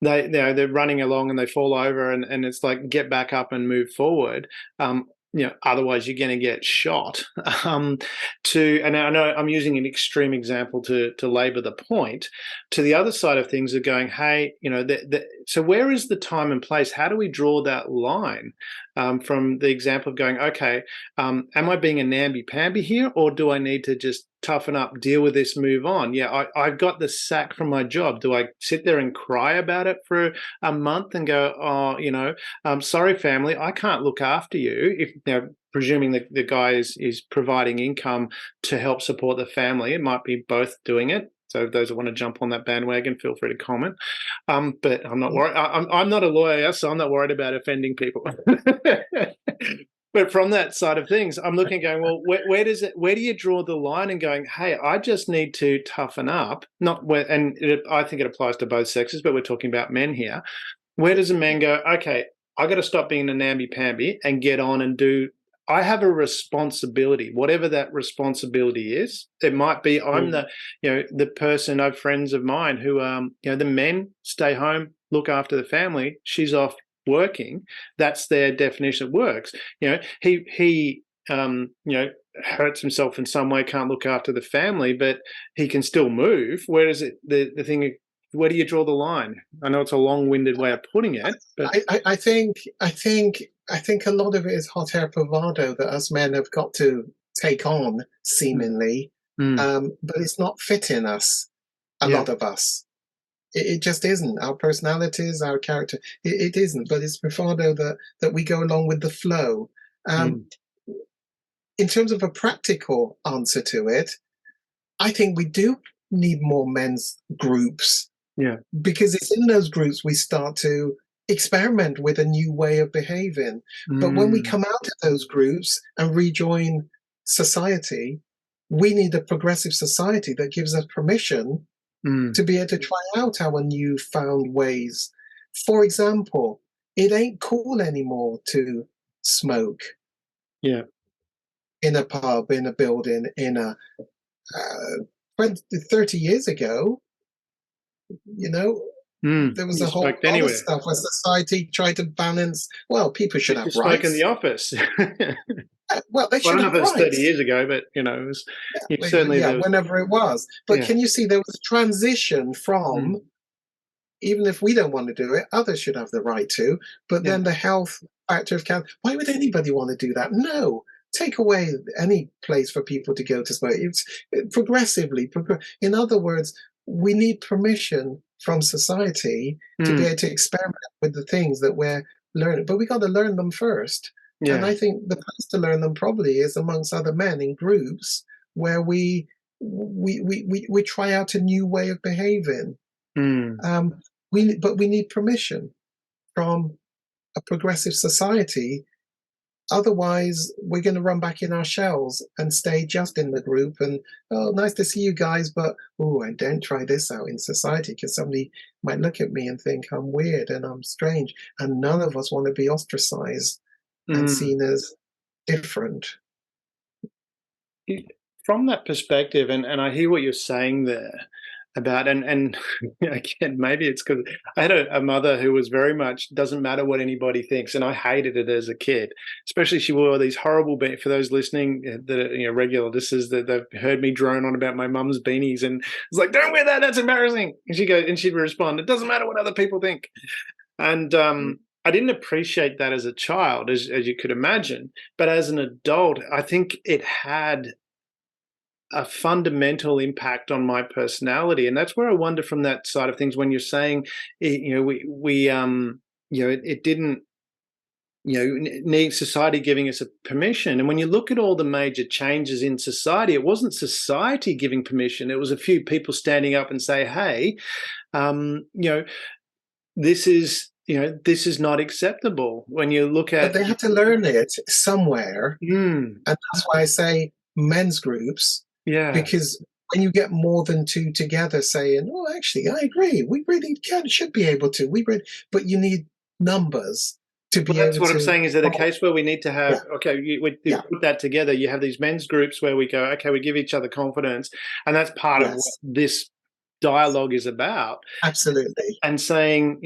they're running along and they fall over, and it's like, get back up and move forward. Otherwise you're going to get shot. And I know I'm using an extreme example to labour the point. To the other side of things, are going, hey, so where is the time and place? How do we draw that line from the example of going, okay, am I being a namby-pamby here, or do I need to just toughen up, deal with this, move on? Yeah, I got the sack from my job. Do I sit there and cry about it for a month and go, oh, sorry, family, I can't look after you? If presuming the guy is providing income to help support the family, it might be both doing it. So those that want to jump on that bandwagon, feel free to comment. But I'm not worried. I'm not a lawyer, so I'm not worried about offending people. But from that side of things, I'm looking, going, well, where do you draw the line, and going, hey, I just need to toughen up? I think it applies to both sexes, but we're talking about men here. Where does a man go, okay, I got to stop being a namby-pamby and get on and do. I have a responsibility, whatever that responsibility is. It might be I'm the person. I have friends of mine who, the men stay home, look after the family. She's off working. That's their definition of works. He hurts himself in some way, can't look after the family, but he can still move. Whereas the thing, where do you draw the line? I know it's a long-winded way of putting it, but I think a lot of it is hot air bravado that us men have got to take on, seemingly, but it's not fitting us. A lot of us. It just isn't. Our personalities, our character, it isn't. But it's bravado that we go along with the flow. In terms of a practical answer to it, I think we do need more men's groups. Yeah. Because it's in those groups we start to experiment with a new way of behaving. But when we come out of those groups and rejoin society, we need a progressive society that gives us permission to be able to try out our newfound ways. For example, it ain't cool anymore to smoke. Yeah. In a pub, in a building, in a 30 years ago, there was a whole lot of stuff where society tried to balance. Well, people should have rights. Smoke in the office. Well, they should have rights. I don't know if it's 30 years ago, but it was certainly whenever it was. But can you see there was a transition from, even if we don't want to do it, others should have the right to. But then the health factor of why would anybody want to do that? No, take away any place for people to go to smoke. It's progressively. In other words, we need permission from society to be able to experiment with the things that we're learning, but we got to learn them first. Yeah. And I think the place to learn them probably is amongst other men in groups where we try out a new way of behaving. But we need permission from a progressive society. Otherwise, we're going to run back in our shells and stay just in the group. And, oh, nice to see you guys, but, I don't try this out in society because somebody might look at me and think I'm weird and I'm strange. And none of us want to be ostracized and seen as different. From that perspective, and I hear what you're saying there about, and again, maybe it's because I had a mother who was very much doesn't matter what anybody thinks, and I hated it as a kid. Especially she wore these horrible for those listening that regular listeners that they've heard me drone on about my mum's beanies, and it's like, don't wear that, that's embarrassing. And she'd respond, it doesn't matter what other people think. And I didn't appreciate that as a child, as you could imagine, but as an adult, I think it had a fundamental impact on my personality. And that's where I wonder from that side of things, when you're saying, it didn't, need society giving us a permission. And when you look at all the major changes in society, it wasn't society giving permission. It was a few people standing up and say, hey, this is, this is not acceptable when you look But at. they had to learn it somewhere. Mm, And that's why I say men's groups, yeah. because when you get more than two together saying, oh, actually, I agree, we really should be able to, but you need numbers to Well, be that's able what I'm to. saying. Is that a case where we need to have, Yeah, okay, we yeah, put that together. You have these men's groups where we go, okay, we give each other confidence. And that's part of what yes, this dialogue is about. absolutely. And saying,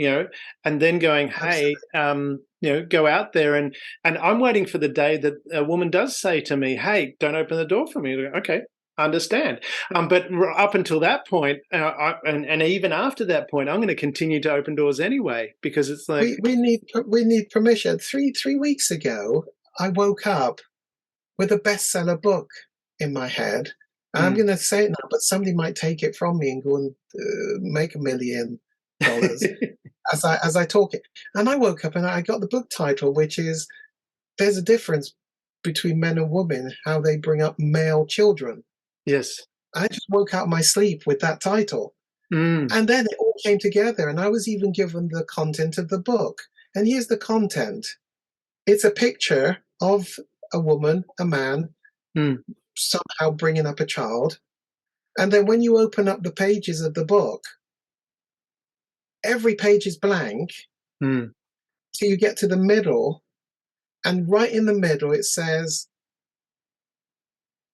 and then going, hey, Absolutely. go out there. And I'm waiting for the day that a woman does say to me, hey, don't open the door for me. Okay, understand. But up until that point, and even after that point, I'm going to continue to open doors anyway, because it's like, We need permission. Three weeks ago, I woke up with a bestseller book in my head. I'm mm, going to say it now, but somebody might take it from me and go and make $1 million as I talk it. And I woke up and I got the book title, which is "There's a Difference Between Men and Women: How They Bring Up Male Children." yes. I just woke out of my sleep with that title, Mm, and then it all came together. And I was even given the content of the book. And here's the content: it's a picture of a woman, a man, mm, somehow bringing up a child. And then when you open up the pages of the book, every page is blank mm. till you get to the middle. And right in the middle, it says,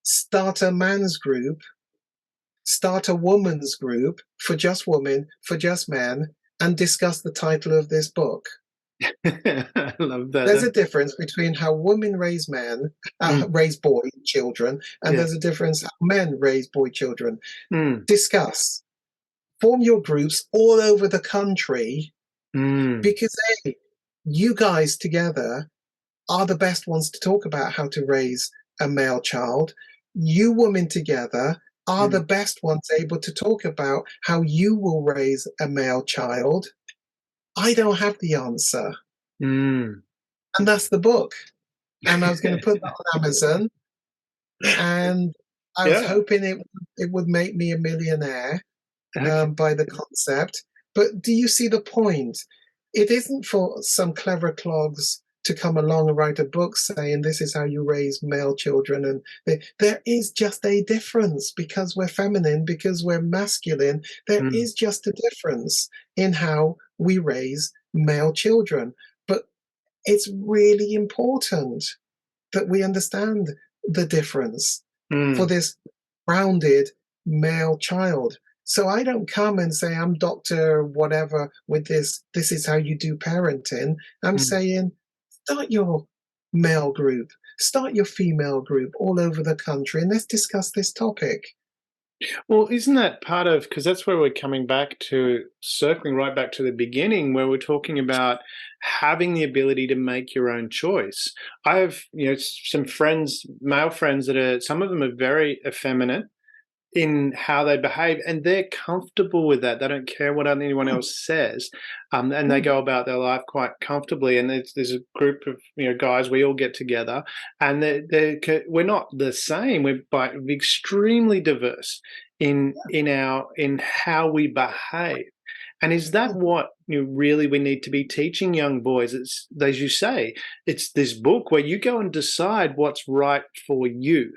start a man's group, start a woman's group for just women, for just men, and discuss the title of this book. I love There's that. a difference between how women raise Mm, raise boy children, and yeah. there's a difference how men raise boy children. Mm, Discuss. Form your groups all over the country, mm, because hey, you guys together are the best ones to talk about how to raise a male child. You women together are the mm, best ones able to talk about how you will raise a male child. I don't have the answer. mm. And that's the book. And I was going to put that on Amazon, and I was Yeah. hoping it would make me a millionaire Okay. by the concept. But do you see the point? It isn't for some clever clogs to come along and write a book saying this is how you raise male children. And there is just a difference because we're feminine, because we're masculine. There Mm, is just a difference in how we raise male children. But it's really important that we understand the difference for mm, this rounded male child. So I don't come and say I'm Dr. Whatever with this is how you do parenting. I'm mm. saying start your male group, start your female group all over the country, and let's discuss this topic. Well, isn't that part of, because that's where we're coming back to, circling right back to the beginning, where we're talking about having the ability to make your own choice. I have, some friends, male friends that are, some of them are very effeminate in how they behave, and they're comfortable with that. They don't care what anyone Mm, else says, and they mm, go about their life quite comfortably. And there's a group of guys, we all get together, and we're not the same. We're extremely diverse in how we behave. And is that mm. what really we need to be teaching young boys? It's, as you say, it's this book where you go and decide what's right for you.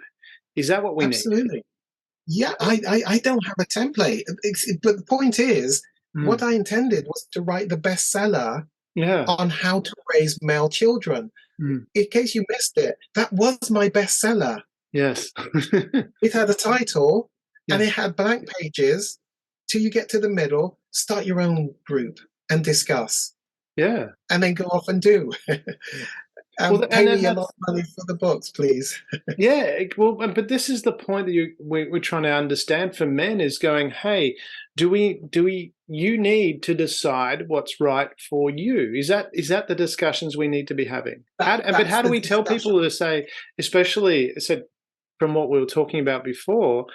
Is that what we need? Absolutely. Yeah, I don't have a template. But the point is, what Mm. I intended was to write the bestseller Yeah. on how to raise male children. Mm. In case you missed it, that was my bestseller. Yes. It had a title and Yeah. it had blank pages till you get to the middle, start your own group and discuss, Yeah. and then go off and do. Well, Pay and me a lot that's, of money for the books, please. yeah. Well, but this is the point that we're trying to understand for men is going, hey, you need to decide what's right for you. Is that the discussions we need to be having? But That's how do the we tell discussion. people to say, especially, I said, from what we were talking about before,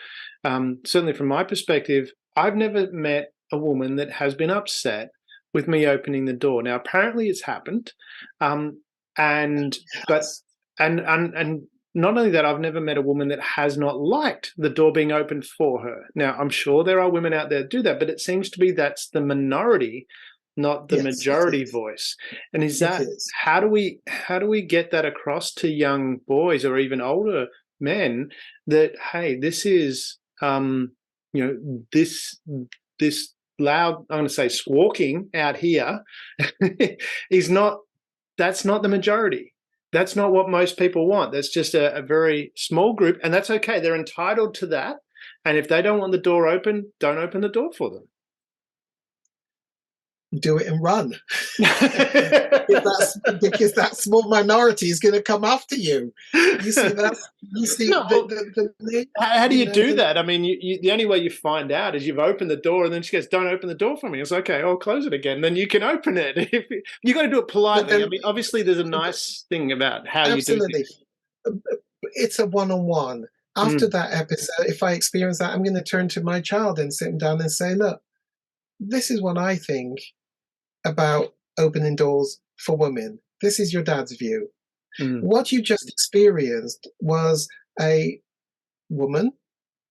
certainly from my perspective, I've never met a woman that has been upset with me opening the door. Now, apparently, it's happened, um, and but Yes. and not only that, I've never met a woman that has not liked the door being opened for her. Now, I'm sure there are women out there that do that, but it seems to be that's the minority not the Yes, it majority is. voice. And is It that, is. how do we get that across to young boys or even older men that, hey, this is this loud, I'm going to say squawking out here is not, that's not the majority. That's not what most people want. That's just a very small group, and that's okay. They're entitled to that. And if they don't want the door open, don't open the door for them. Do it and run. Because that small minority is going to come after you. You see that? You see No, how do you do that? I mean, the only way you find out is you've opened the door, and then she goes, "Don't open the door for me." It's okay. I'll close it again. Then you can open it. You got to do it politely. Then, I mean, obviously, there's a nice thing about how you do absolutely. things. It's a one-on-one. After that episode, if I experience that, I'm going to turn to my child and sit him down and say, "Look, this is what I think about opening doors for women. This is your dad's view. What you just experienced was a woman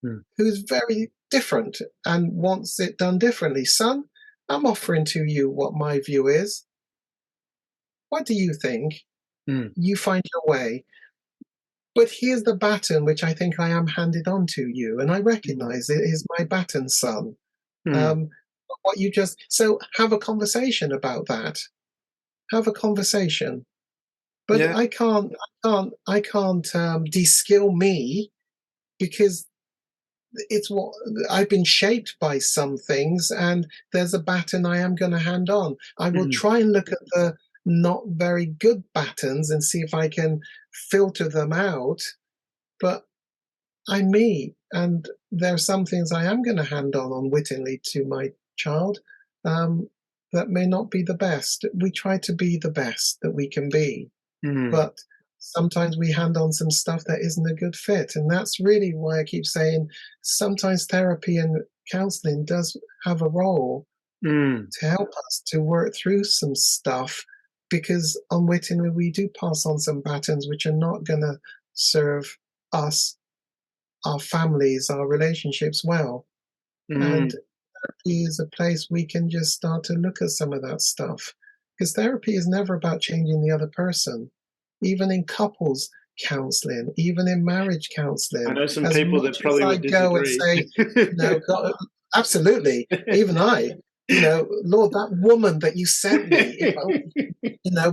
who's very different and wants it done differently. Son, I'm offering to you what my view is. What do you think? You find your way. But here's the baton which I think I am handed on to you, and I recognize it is my baton, son. What you just, so have a conversation about that. Have a conversation. But Yeah. I can't de-skill me, because it's what I've been shaped by some things, and there's a baton I am going to hand on. I will try and look at the not very good batons and see if I can filter them out. But I'm me, and there are some things I am going to hand on unwittingly to my child that may not be the best. We try to be the best that we can be, but sometimes we hand on some stuff that isn't a good fit. And that's really why I keep saying sometimes therapy and counseling does have a role to help us to work through some stuff, because unwittingly we do pass on some patterns which are not going to serve us, our families, our relationships well. And therapy is a place we can just start to look at some of that stuff, because therapy is never about changing the other person. Even in couples counseling, even in marriage counseling, I know some as people much that probably as I would go and disagree. say, God, absolutely, even I, Lord, that woman that you sent me,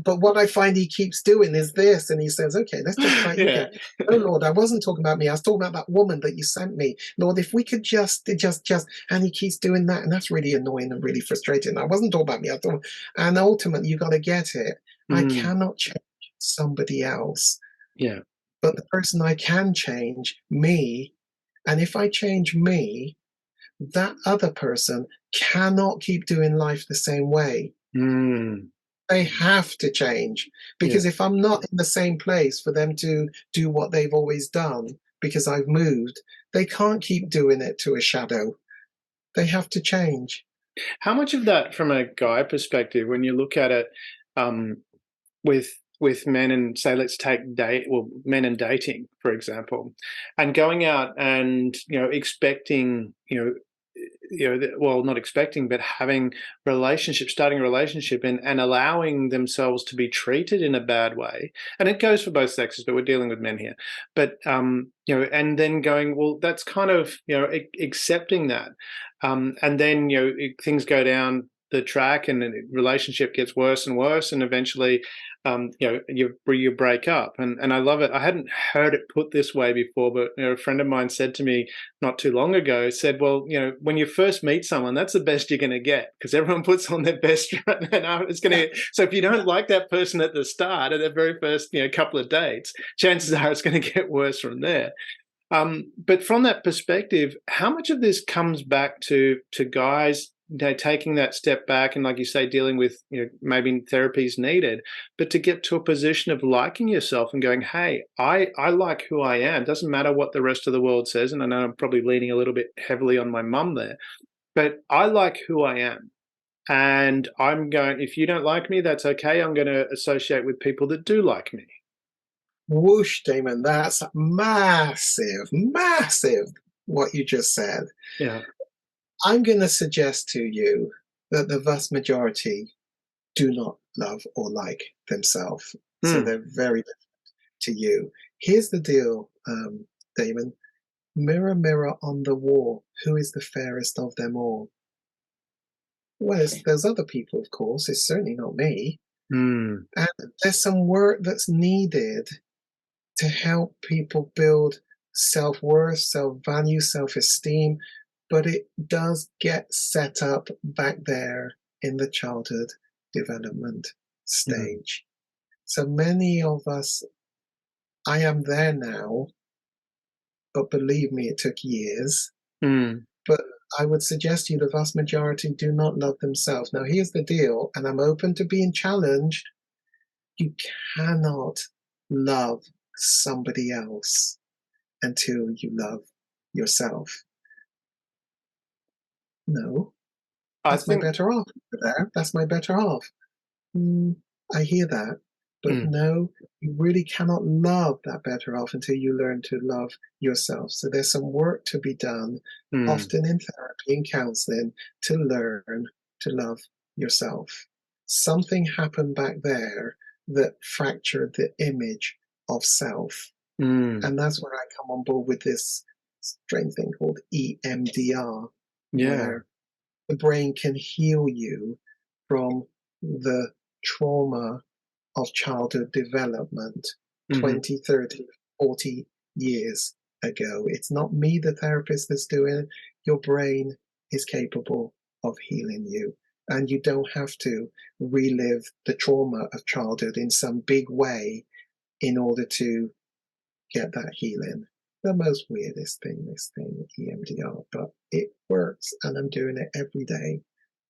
but what I find he keeps doing is this, and he says, okay, let's just try it again. Oh Lord, I wasn't talking about me. I was talking about that woman that you sent me. Lord, if we could just, and he keeps doing that, and that's really annoying and really frustrating. I wasn't talking about me. I thought, and ultimately, you got to get it. I cannot change somebody else. Yeah. But the person I can change, me, and if I change me, that other person cannot keep doing life the same way. They have to change, because if I'm not in the same place for them to do what they've always done because I've moved, they can't keep doing it to a shadow. They have to change. How much of that, from a guy perspective, when you look at it with men, and say, let's take men and dating, for example, and going out and expecting, well, not expecting, but having starting a relationship, and allowing themselves to be treated in a bad way. And it goes for both sexes, but we're dealing with men here. But, and then going, well, that's kind of, accepting that. And then, things go down the track, and the relationship gets worse and worse, and eventually you break up. And I love it. I hadn't heard it put this way before, but a friend of mine said to me not too long ago, said, well, when you first meet someone, that's the best you're going to get, because everyone puts on their best. And it's going to, so if you don't like that person at the start, at the very first couple of dates, chances are it's going to get worse from there. But from that perspective, how much of this comes back to guys taking that step back, and, like you say, dealing with maybe therapy is needed, but to get to a position of liking yourself and going, hey, I like who I am. It doesn't matter what the rest of the world says. And I know I'm probably leaning a little bit heavily on my mum there, but I like who I am. And I'm going, if you don't like me, that's okay. I'm going to associate with people that do like me. Whoosh, Damon, that's massive, massive what you just said. Yeah. I'm going to suggest to you that the vast majority do not love or like themselves. So they're very different to you. Here's the deal, Damon. Mirror, mirror on the wall, who is the fairest of them all? Well, there's other people, of course. It's certainly not me. Mm. And there's some work that's needed to help people build self-worth, self-value, self-esteem, but it does get set up back there in the childhood development stage. So many of us, I am there now, but believe me, it took years. But I would suggest to you the vast majority do not love themselves. Now, here's the deal, and I'm open to being challenged. You cannot love somebody else until you love yourself. No, that's my better half there. That's my better half. I hear that. But no, you really cannot love that better half until you learn to love yourself. So there's some work to be done, often in therapy and counseling, to learn to love yourself. Something happened back there that fractured the image of self. And that's where I come on board with this strange thing called EMDR, where the brain can heal you from the trauma of childhood development 20, 30, 40 years ago. It's not me, the therapist, that's doing it. Your brain is capable of healing you. And you don't have to relive the trauma of childhood in some big way in order to get that healing. The most weirdest thing, this thing, EMDR, but it works and I'm doing it every day.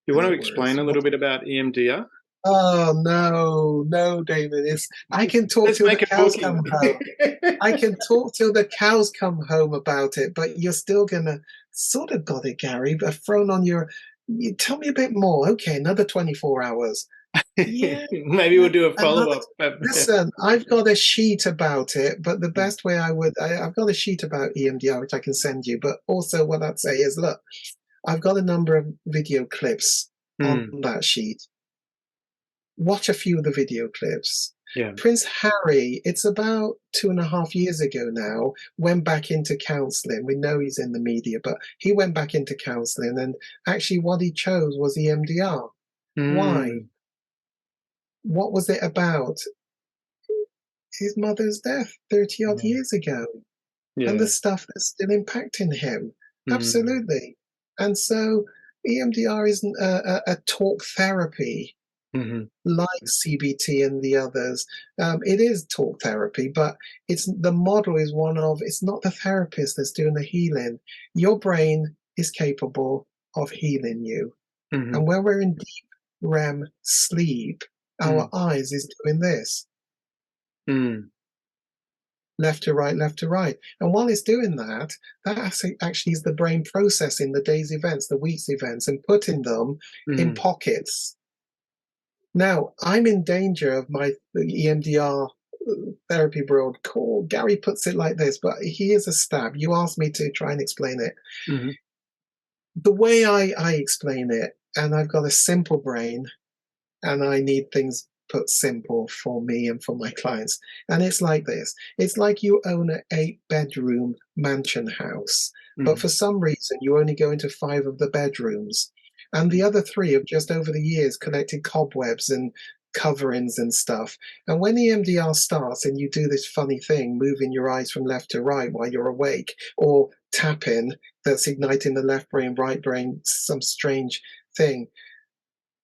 You want to explain a little bit about EMDR? Oh no, David. I can talk till the cows come home. I can talk till the cows come home about it, but you're still gonna sort of got it, Gary. I've thrown on you tell me a bit more. Okay, another 24 hours. Yeah, maybe we'll do a follow-up. Listen, I've got a sheet about it, but the best way I've got a sheet about EMDR, which I can send you, but also what I'd say is, look, I've got a number of video clips on that sheet. Watch a few of the video clips. Prince Harry, it's about 2.5 years ago now, went back into counselling. We know he's in the media, but he went back into counselling, and actually what he chose was EMDR. Why? What was it about? His mother's death 30 odd years ago, and the stuff that's still impacting him. Absolutely. And so EMDR isn't a talk therapy like CBT and the others. It is talk therapy, but the model is one of, it's not the therapist that's doing the healing. Your brain is capable of healing you. And when we're in deep REM sleep, our eyes is doing this. Left to right, left to right. And while it's doing that, that actually is the brain processing the day's events, the week's events, and putting them in pockets. Now, I'm in danger of my EMDR therapy world call. Gary puts it like this, but here's a stab. You asked me to try and explain it. The way I explain it, and I've got a simple brain, and I need things put simple for me and for my clients. And it's like this. It's like you own an 8-bedroom mansion house, but for some reason you only go into 5 of the bedrooms. And the other 3 have just over the years collected cobwebs and coverings and stuff. And when the EMDR starts and you do this funny thing, moving your eyes from left to right while you're awake, or tapping, that's igniting the left brain, right brain, some strange thing,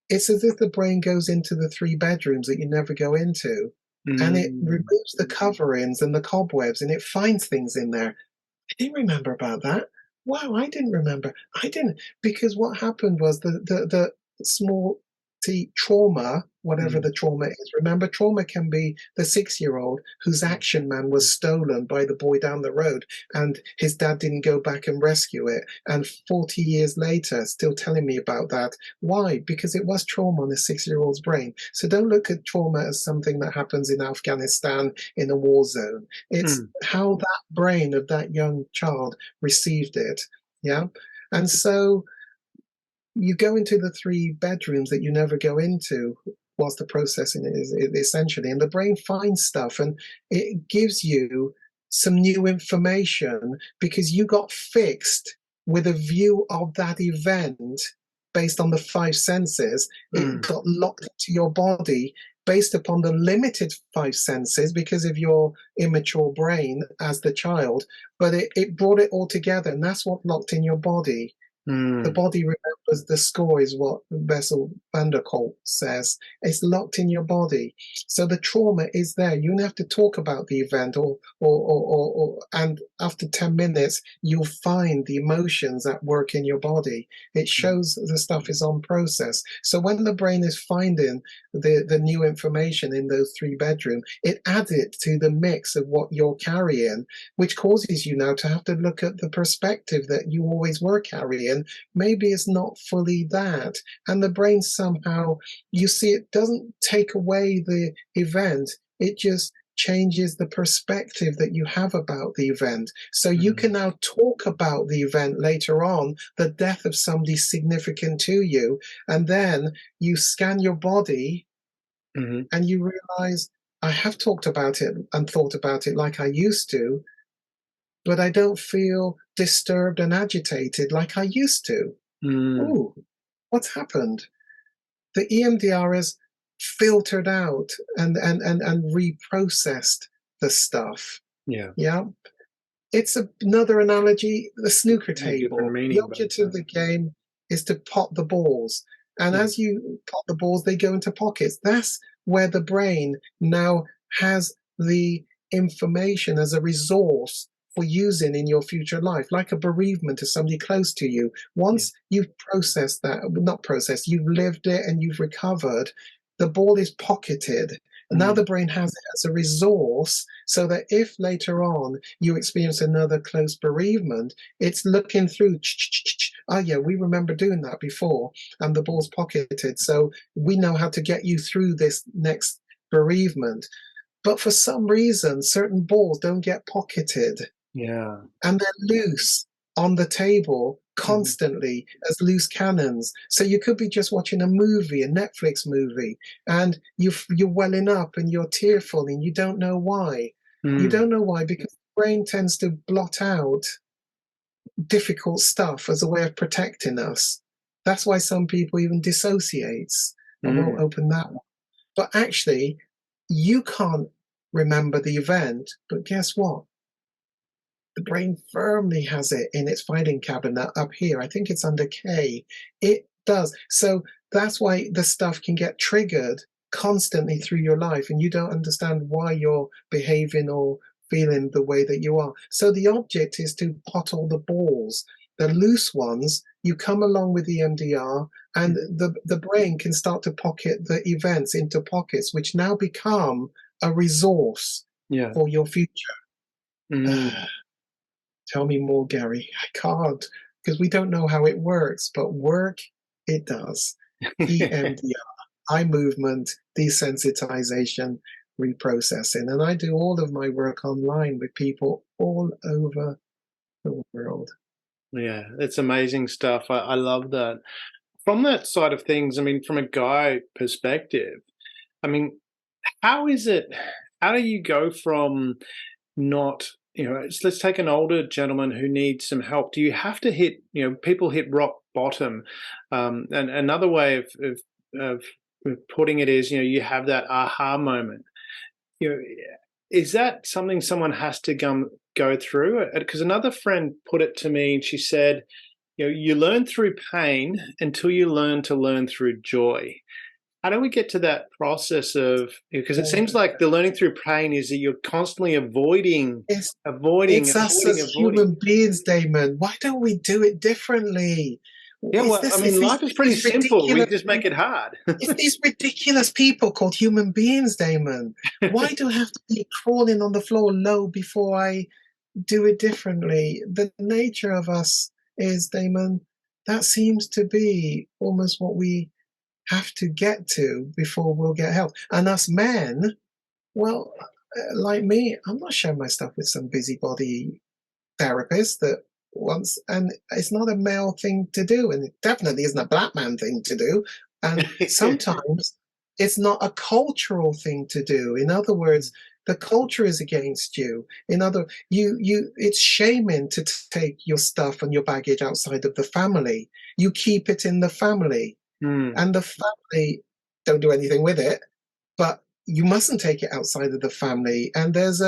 it's as if the brain goes into the 3 bedrooms that you never go into. And it removes the coverings and the cobwebs, and it finds things in there. I didn't remember about that. Wow, I didn't remember. I didn't, because what happened was the small t trauma, whatever the trauma is. Remember, trauma can be the 6-year-old whose Action Man was stolen by the boy down the road, and his dad didn't go back and rescue it. And 40 years later, still telling me about that. Why? Because it was trauma on a 6-year-old's brain. So don't look at trauma as something that happens in Afghanistan in a war zone. It's how that brain of that young child received it. Yeah. And so you go into the 3 bedrooms that you never go into whilst the processing is essentially, and the brain finds stuff and it gives you some new information because you got fixed with a view of that event based on the 5 senses. It got locked into your body based upon the limited 5 senses because of your immature brain as the child, but it brought it all together, and that's what locked in your body. The body remembers. The score is what Bessel van der Kolk says. It's locked in your body. So the trauma is there. You don't have to talk about the event and after 10 minutes, you'll find the emotions at work in your body. It shows the stuff is on process. So when the brain is finding the new information in those 3 bedrooms, it adds it to the mix of what you're carrying, which causes you now to have to look at the perspective that you always were carrying. Maybe it's not fully that, and the brain somehow, you see, it doesn't take away the event, it just changes the perspective that you have about the event. So you can now talk about the event later on, the death of somebody significant to you, and then you scan your body and you realize, I have talked about it and thought about it like I used to, but I don't feel disturbed and agitated like I used to. Ooh, what's happened? The EMDR has filtered out and reprocessed the stuff. Yeah. It's another analogy, the snooker table. The object of the game is to pot the balls. And as you pot the balls, they go into pockets. That's where the brain now has the information as a resource for using in your future life, like a bereavement of somebody close to you. Once you've processed that, not processed, you've lived it and you've recovered, the ball is pocketed. And now the brain has it as a resource so that if later on you experience another close bereavement, it's looking through, oh yeah, we remember doing that before, and the ball's pocketed. So we know how to get you through this next bereavement. But for some reason, certain balls don't get pocketed. Yeah. And they're loose on the table constantly as loose cannons. So you could be just watching a movie, a Netflix movie, and you're welling up and you're tearful and you don't know why. You don't know why, because the brain tends to blot out difficult stuff as a way of protecting us. That's why some people even dissociates. I won't open that one. But actually, you can't remember the event, but guess what? The brain firmly has it in its filing cabinet up here. I think it's under K. It does. So that's why the stuff can get triggered constantly through your life, and you don't understand why you're behaving or feeling the way that you are. So the object is to pot all the balls. The loose ones, you come along with the EMDR, and the brain can start to pocket the events into pockets, which now become a resource for your future. Tell me more, Gary. I can't, because we don't know how it works, but work, it does. EMDR, eye movement, desensitization, reprocessing. And I do all of my work online with people all over the world. Yeah, it's amazing stuff. I love that. From that side of things, I mean, from a guy perspective, I mean, how do you go from not, let's take an older gentleman who needs some help. Do you have to hit, people hit rock bottom? And another way of putting it is, you have that aha moment. Is that something someone has to go through? Because another friend put it to me, and she said, you learn through pain until you learn to learn through joy. How do we get to that process of, because it seems like the learning through pain is that you're constantly avoiding. It's us as human beings, Damon. Why don't we do it differently? Yeah, life is pretty simple. We just make it hard. It's these ridiculous people called human beings, Damon. Why do I have to be crawling on the floor low before I do it differently? The nature of us is, Damon, that seems to be almost what we have to get to before we'll get help. And us men, well, like me, I'm not sharing my stuff with some busybody therapist that once, and it's not a male thing to do, and it definitely isn't a black man thing to do. And sometimes it's not a cultural thing to do. In other words, the culture is against you. It's shaming to take your stuff and your baggage outside of the family. You keep it in the family, and the family don't do anything with it, but you mustn't take it outside of the family. And there's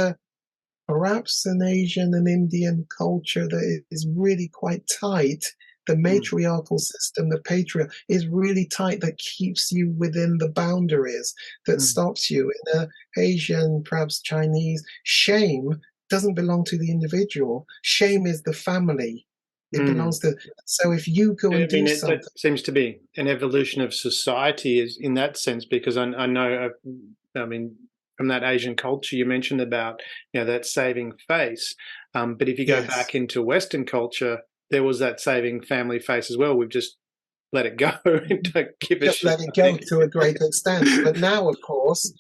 perhaps an Asian and Indian culture that is really quite tight. The matriarchal system, the patriarch, is really tight, that keeps you within the boundaries, that stops you. In a Asian, perhaps Chinese, shame doesn't belong to the individual. Shame is the family. It belongs to. So if you go and do something, that seems to be an evolution of society, is in that sense, because I know, I mean, from that Asian culture you mentioned about, that saving face. But if you go back into Western culture, there was that saving family face as well. We've just let it go and don't give a shit. Just let it go to a great extent. But now, of course,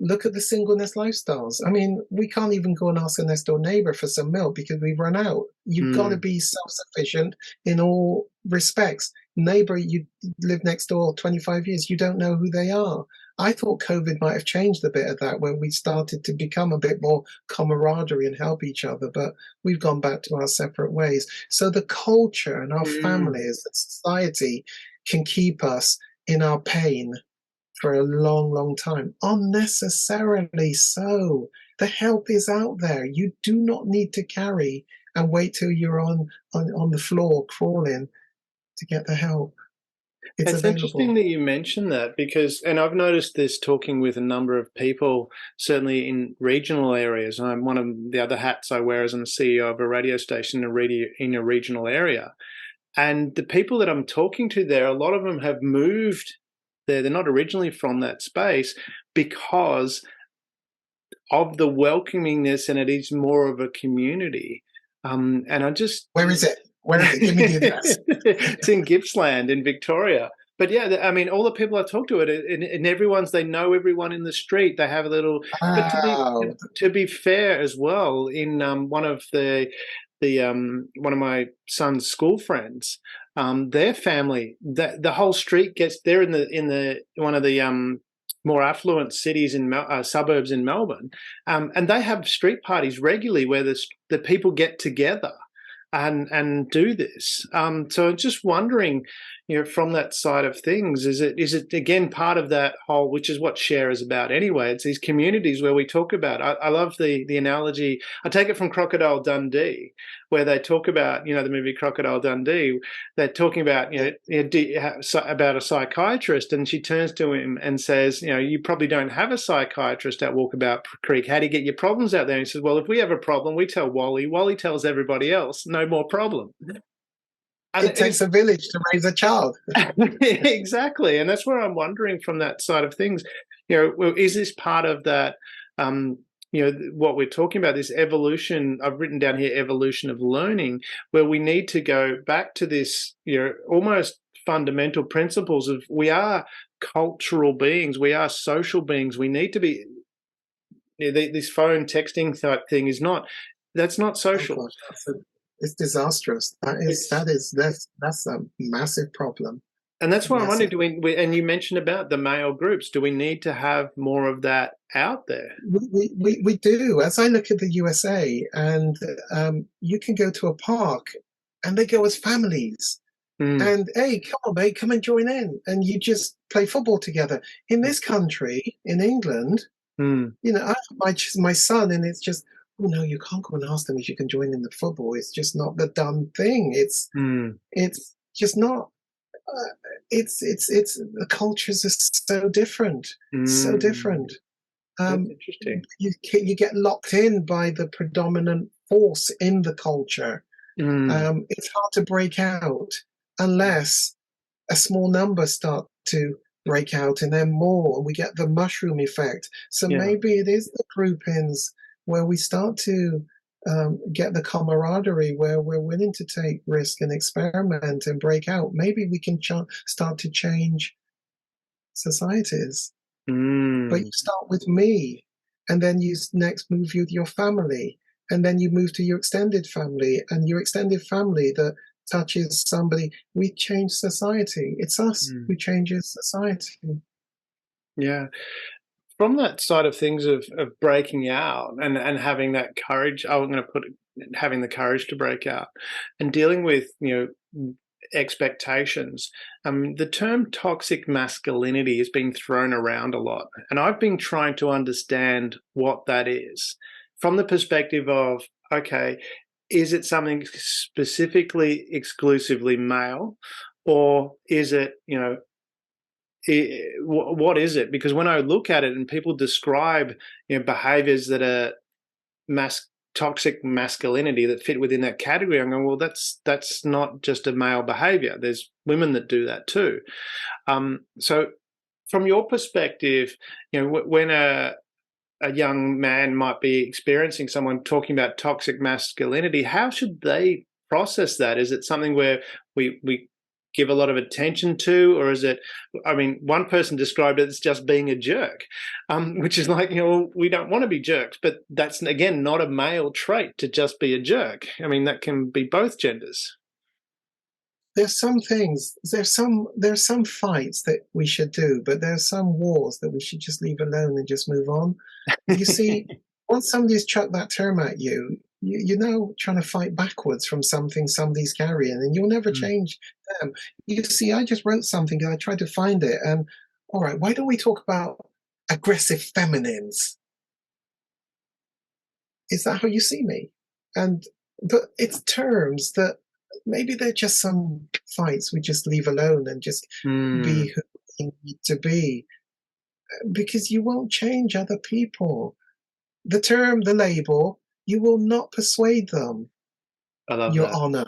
look at the singleness lifestyles. I mean, we can't even go and ask a next door neighbor for some milk because we've run out. You've got to be self-sufficient in all respects. Neighbor, you live next door 25 years, you don't know who they are. I thought COVID might have changed a bit of that, when we started to become a bit more camaraderie and help each other, but we've gone back to our separate ways. So the culture and our families and society can keep us in our pain for a long, long time, unnecessarily so. The help is out there. You do not need to carry and wait till you're on the floor crawling to get the help. It's interesting that you mentioned that, because, and I've noticed this talking with a number of people, certainly in regional areas. And one of the other hats I wear is I'm the CEO of a radio station in a regional area. And the people that I'm talking to there, a lot of them have moved there. They're not originally from that space because of the welcomingness, and it is more of a community. And I just... Where is it? Where is it? Give me the address. It's in Gippsland in Victoria. But yeah, I mean, all the people I talk to, and everyone's, they know everyone in the street. They have a little... But to be fair as well, in one of my son's school friends, their family, the whole street gets... They're in one of the more affluent cities in suburbs in Melbourne, and they have street parties regularly where the people get together and do this. So I'm just wondering, from that side of things, is it again part of that whole, which is what Share is about anyway? It's these communities where we talk about. I love the analogy. I take it from Crocodile Dundee, where they talk about, the movie Crocodile Dundee. They're talking about about a psychiatrist, and she turns to him and says, you probably don't have a psychiatrist at Walkabout Creek. How do you get your problems out there? And he says, well, if we have a problem, we tell Wally. Wally tells everybody else. No more problem. And it takes a village to raise a child. Exactly. And that's where I'm wondering, from that side of things, is this part of that, what we're talking about, this evolution? I've written down here, evolution of learning, where we need to go back to this, almost fundamental principles of, we are cultural beings, we are social beings. We need to be, this phone texting type thing that's not social. Oh gosh, it's disastrous. That's a massive problem. And that's why I'm wondering, and you mentioned about the male groups, do we need to have more of that out there? We do. As I look at the USA, and you can go to a park and they go as families. And hey, come on, mate, come and join in, and you just play football together. In this country, in England, I have my son, and it's just, oh no, you can't go and ask them if you can join in the football. It's just not the done thing. It's just not. The cultures are so different, so different. Interesting. You get locked in by the predominant force in the culture. It's hard to break out unless a small number start to break out, and then more, and we get the mushroom effect. So maybe it is the groupings where we start to get the camaraderie, where we're willing to take risk and experiment and break out. Maybe we can start to change societies. But you start with me, and then you next move with your family, and then you move to your extended family, and your extended family that touches somebody. We change society. It's us who changes society. Yeah. From that side of things of breaking out and having that courage, I'm going to put it, having the courage to break out and dealing with, expectations. The term toxic masculinity is being thrown around a lot, and I've been trying to understand what that is from the perspective of, okay, is it something specifically exclusively male, or is it, what is it? Because when I look at it and people describe, behaviors that are toxic masculinity that fit within that category, I'm going, well, that's not just a male behavior. There's women that do that too. So from your perspective, when a young man might be experiencing someone talking about toxic masculinity, how should they process that? Is it something where we give a lot of attention to, or is it, one person described it as just being a jerk, which is like, we don't want to be jerks, but that's, again, not a male trait to just be a jerk. That can be both genders. There's some things, there's some fights that we should do, but there's some wars that we should just leave alone and just move on. You see, once somebody's chucked that term at you, you're now trying to fight backwards from something somebody's carrying, and you'll never change them. You see, I just wrote something and I tried to find it, and all right, why don't we talk about aggressive feminines? Is that how you see me? But it's terms that maybe they're just some fights we just leave alone and just be who we need to be, because you won't change other people. The term, the label, you will not persuade them. I love Your that. honor.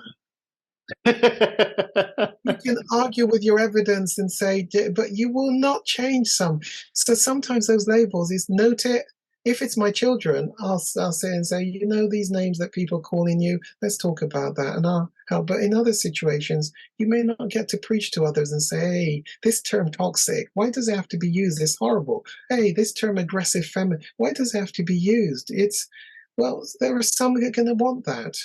You can argue with your evidence and say, but you will not change some. So sometimes those labels is note it. If it's my children, I'll say and say, these names that people are calling you, let's talk about that, and I'll help. But in other situations, you may not get to preach to others and say, hey, this term toxic, why does it have to be used? It's horrible. Hey, this term aggressive feminine, why does it have to be used? Well, there are some that are going to want that.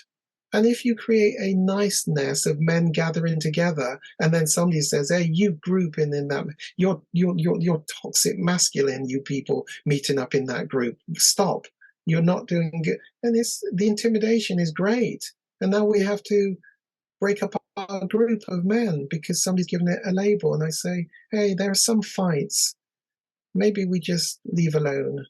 And if you create a niceness of men gathering together, and then somebody says, hey, you group in that, you're toxic masculine, you people meeting up in that group, stop. You're not doing good. And the intimidation is great. And now we have to break up our group of men because somebody's given it a label. And I say, hey, there are some fights. Maybe we just leave alone.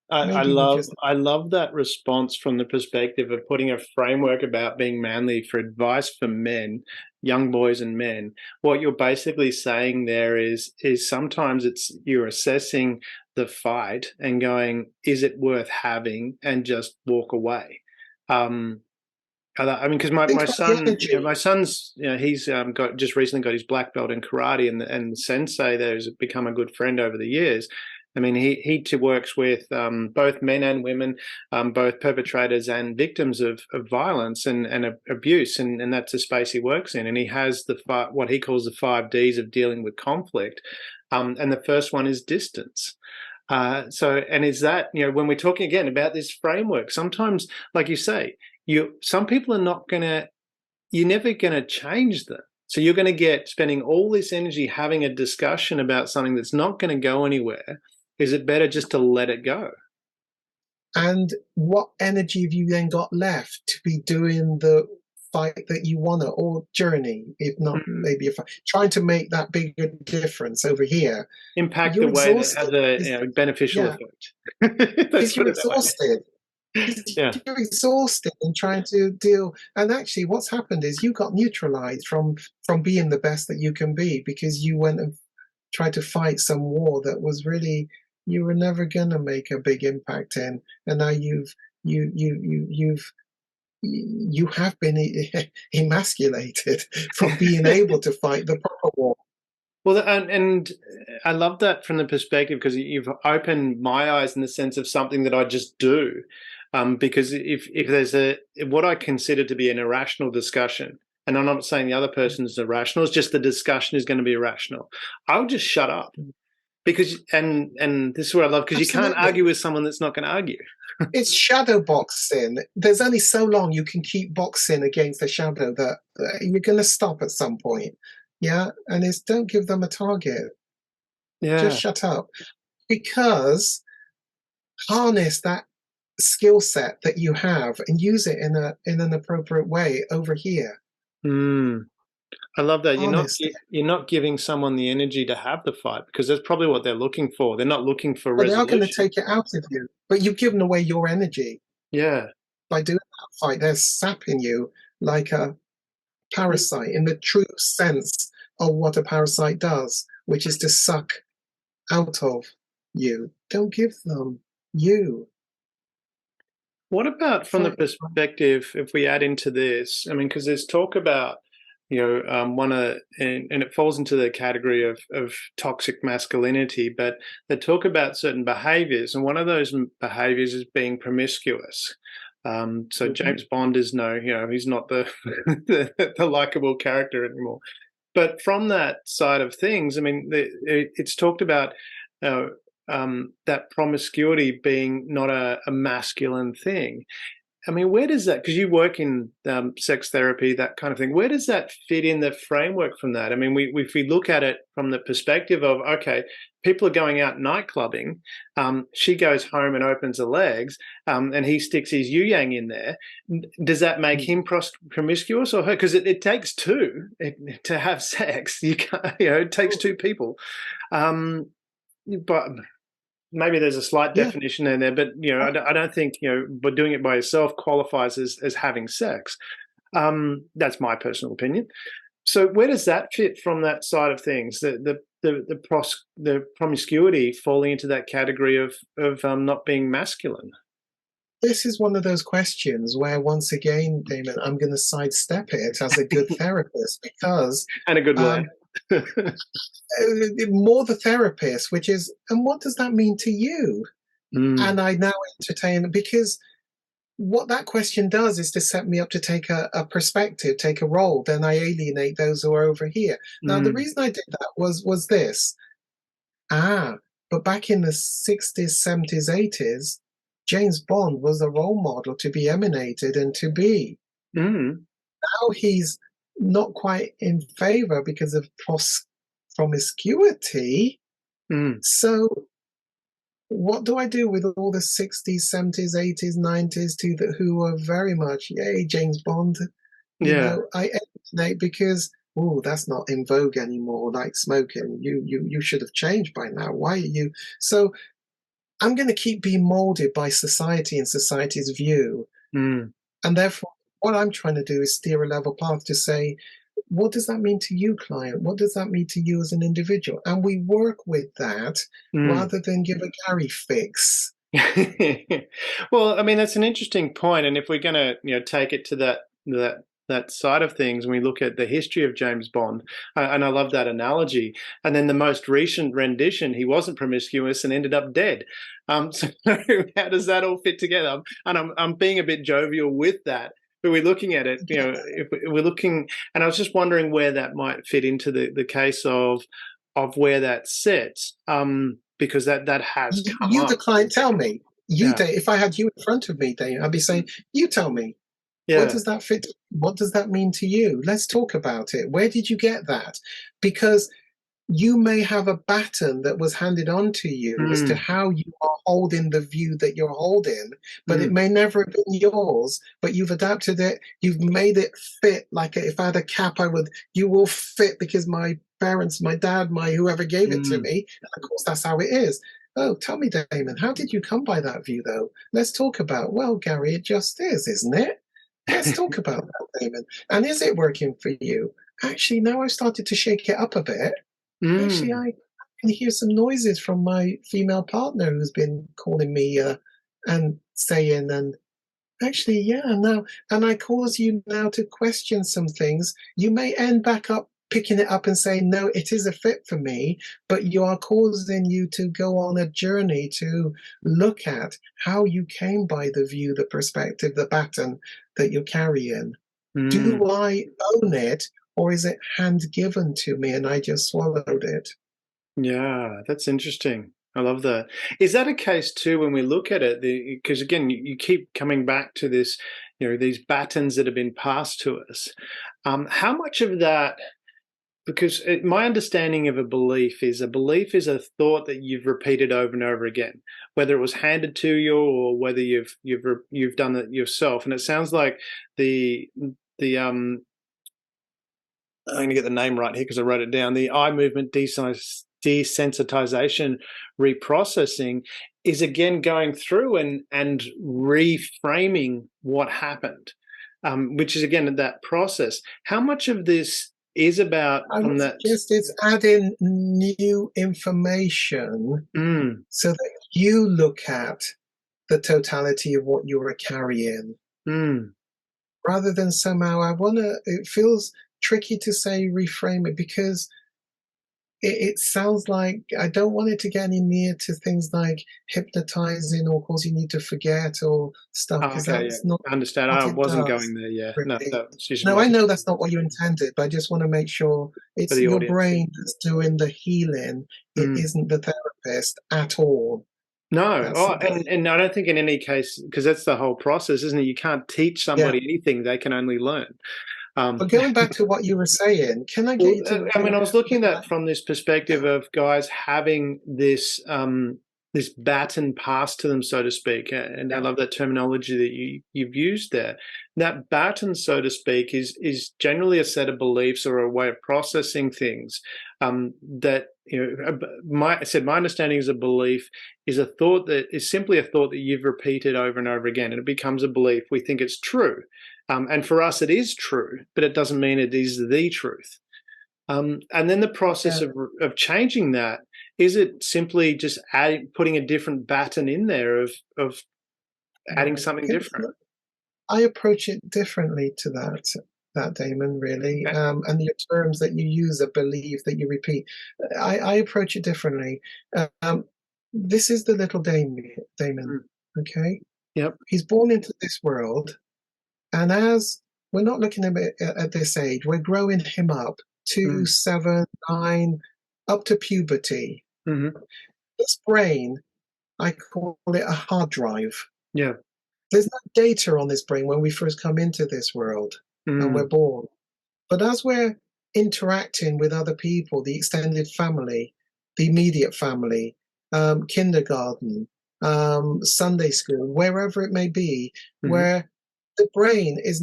I love that response from the perspective of putting a framework about being manly for advice for men, young boys and men. What you're basically saying there is sometimes you're assessing the fight and going, is it worth having, and just walk away. Because my son's, he's just recently got his black belt in karate, and the sensei there has become a good friend over the years. He works with both men and women, both perpetrators and victims of violence and abuse, and that's the space he works in. And he has what he calls the 5 Ds of dealing with conflict, and the first one is distance. Is that, when we're talking again about this framework, sometimes, like you say, some people you're never going to change them. So you're going to spending all this energy having a discussion about something that's not going to go anywhere. Is it better just to let it go? And what energy have you then got left to be doing the fight that you want to, or journey, if not maybe trying to make that bigger difference over here? Impact the way that has a beneficial effect. Because you're exhausted. You're exhausted and trying to deal. And actually what's happened is you got neutralized from being the best that you can be, because you went and tried to fight some war that was really, you were never going to make a big impact in, and now you have been emasculated from being able to fight the proper war. Well, and I love that from the perspective, because you've opened my eyes in the sense of something that I just do. Because if there's what I consider to be an irrational discussion, and I'm not saying the other person is irrational, it's just the discussion is going to be irrational, I'll just shut up. Because and this is what I love, because you can't argue with someone that's not going to argue. It's shadow boxing. There's only so long you can keep boxing against the shadow that you're going to stop at some point. Yeah. And it's don't give them a target. Just Yeah. shut up. Because harness that skill set that you have and use it in an appropriate way over here. Mm. I love that. Harness it. You're not giving someone the energy to have the fight, because that's probably what they're looking for. They're not looking for But they are going to resolution. take it out of you. But you've given away your energy Yeah. by doing that fight. They're sapping you like a parasite in the true sense of what a parasite does, which is to suck out of you. Don't give them you. What about from the perspective, if we add into this, I mean, because there's talk about, and it falls into the category of toxic masculinity, but they talk about certain behaviors, and one of those behaviors is being promiscuous. So James Bond is he's not the the likable character anymore. But from that side of things, I mean, it's talked about that promiscuity being not a masculine thing. I mean, where does that, because you work in sex therapy, that kind of thing, where does that fit in the framework from that? I mean, if we look at it from the perspective of, okay, people are going out night clubbing, she goes home and opens her legs, and he sticks his yu-yang in there. Does that make him promiscuous or her? Because it takes two to have sex. You can't, it takes two people. But maybe there's a slight definition in there, but I don't think but doing it by yourself qualifies as having sex. That's my personal opinion. So where does that fit from that side of things? The promiscuity falling into that category of not being masculine. This is one of those questions where, once again, Damon, I'm going to sidestep it as a good therapist because and a good way. More the therapist, which is, and what does that mean to you? And I now entertain, because what that question does is to set me up to take a perspective, take a role. Then I alienate those who are over here. Now, the reason I did that was this. But back in the 60s, 70s, 80s, James Bond was a role model to be emulated and to be. Now he's not quite in favor because of promiscuity. So what do I do with all the 60s, 70s, 80s, 90s who are very much, yay, James Bond? You know, I alienate because, that's not in vogue anymore, like smoking. You should have changed by now. Why are you? So I'm going to keep being molded by society and society's view. And therefore, what I'm trying to do is steer a level path to say, what does that mean to you, client? What does that mean to you as an individual? And we work with that rather than give a Gary fix. Well, I mean, that's an interesting point. And if we're going to, take it to that side of things, and we look at the history of James Bond, and I love that analogy. And then the most recent rendition, he wasn't promiscuous and ended up dead. So how does that all fit together? And I'm being a bit jovial with that. But we're looking at it, if we're looking, and I was just wondering where that might fit into the case of where that sits, because that has come you up. The client, tell me. If I had you in front of me, Dane, I'd be saying, you tell me. What does that fit? What does that mean to you? Let's talk about it. Where did you get that? Because you may have a baton that was handed on to you as to how you are holding the view that you're holding, but it may never have been yours, but you've adapted it. You've made it fit. Like if I had a cap, you will fit because my parents, my dad, whoever gave it to me. And of course, that's how it is. Oh, tell me, Damon, how did you come by that view, though? Let's talk about, well, Gary, it just is, isn't it? Let's talk about that, Damon. And is it working for you? Actually, now I've started to shake it up a bit. Actually, I can hear some noises from my female partner who's been calling me and saying, and actually, now, and I cause you now to question some things. You may end back up picking it up and saying, no, it is a fit for me, but you are causing you to go on a journey to look at how you came by the view, the perspective, the baton that you're carrying. Do I own it? Or is it hand given to me and I just swallowed it? Yeah, that's interesting. I love that. Is that a case too when we look at it? Because again, you keep coming back to this, these batons that have been passed to us. How much of that? Because my understanding of a belief is a thought that you've repeated over and over again, whether it was handed to you or whether you've done it yourself. And it sounds like the I'm going to get the name right here because I wrote it down. The eye movement desensitization reprocessing is again going through and reframing what happened, which is again that process. How much of this is about I would suggest it's adding new information so that you look at the totality of what you're carrying. Rather than somehow, it feels tricky to say reframe it because it sounds like I don't want it to get any near to things like hypnotizing or causing you to forget or stuff. Because that's not. I understand. I wasn't going there. Yeah. Really. No, I know that's not what you intended, but I just want to make sure it's your brain that's doing the healing. It isn't the therapist at all. No, and I don't think in any case, because that's the whole process, isn't it? You can't teach somebody anything; they can only learn. But going back to what you were saying, can I get you to? I mean, I was looking at that from this perspective of guys having this this baton passed to them, so to speak, and I love that terminology that you've used there. That baton, so to speak, is generally a set of beliefs or a way of processing things. That my understanding is a belief is a thought that is simply a thought that you've repeated over and over again, and it becomes a belief. We think it's true. And for us, it is true, but it doesn't mean it is the truth. And then the process of changing that, is it simply just putting a different baton in there of adding something different? I approach it differently to that Damon, really. Okay. And the terms that you use, a belief that you repeat, I approach it differently. This is the little Damon, okay? Yep. He's born into this world. And as we're not looking at this age, we're growing him up to 7, 9, up to puberty. This brain, I call it a hard drive. Yeah. There's no data on this brain when we first come into this world and we're born. But as we're interacting with other people, the extended family, the immediate family, kindergarten, Sunday school, wherever it may be, where the brain is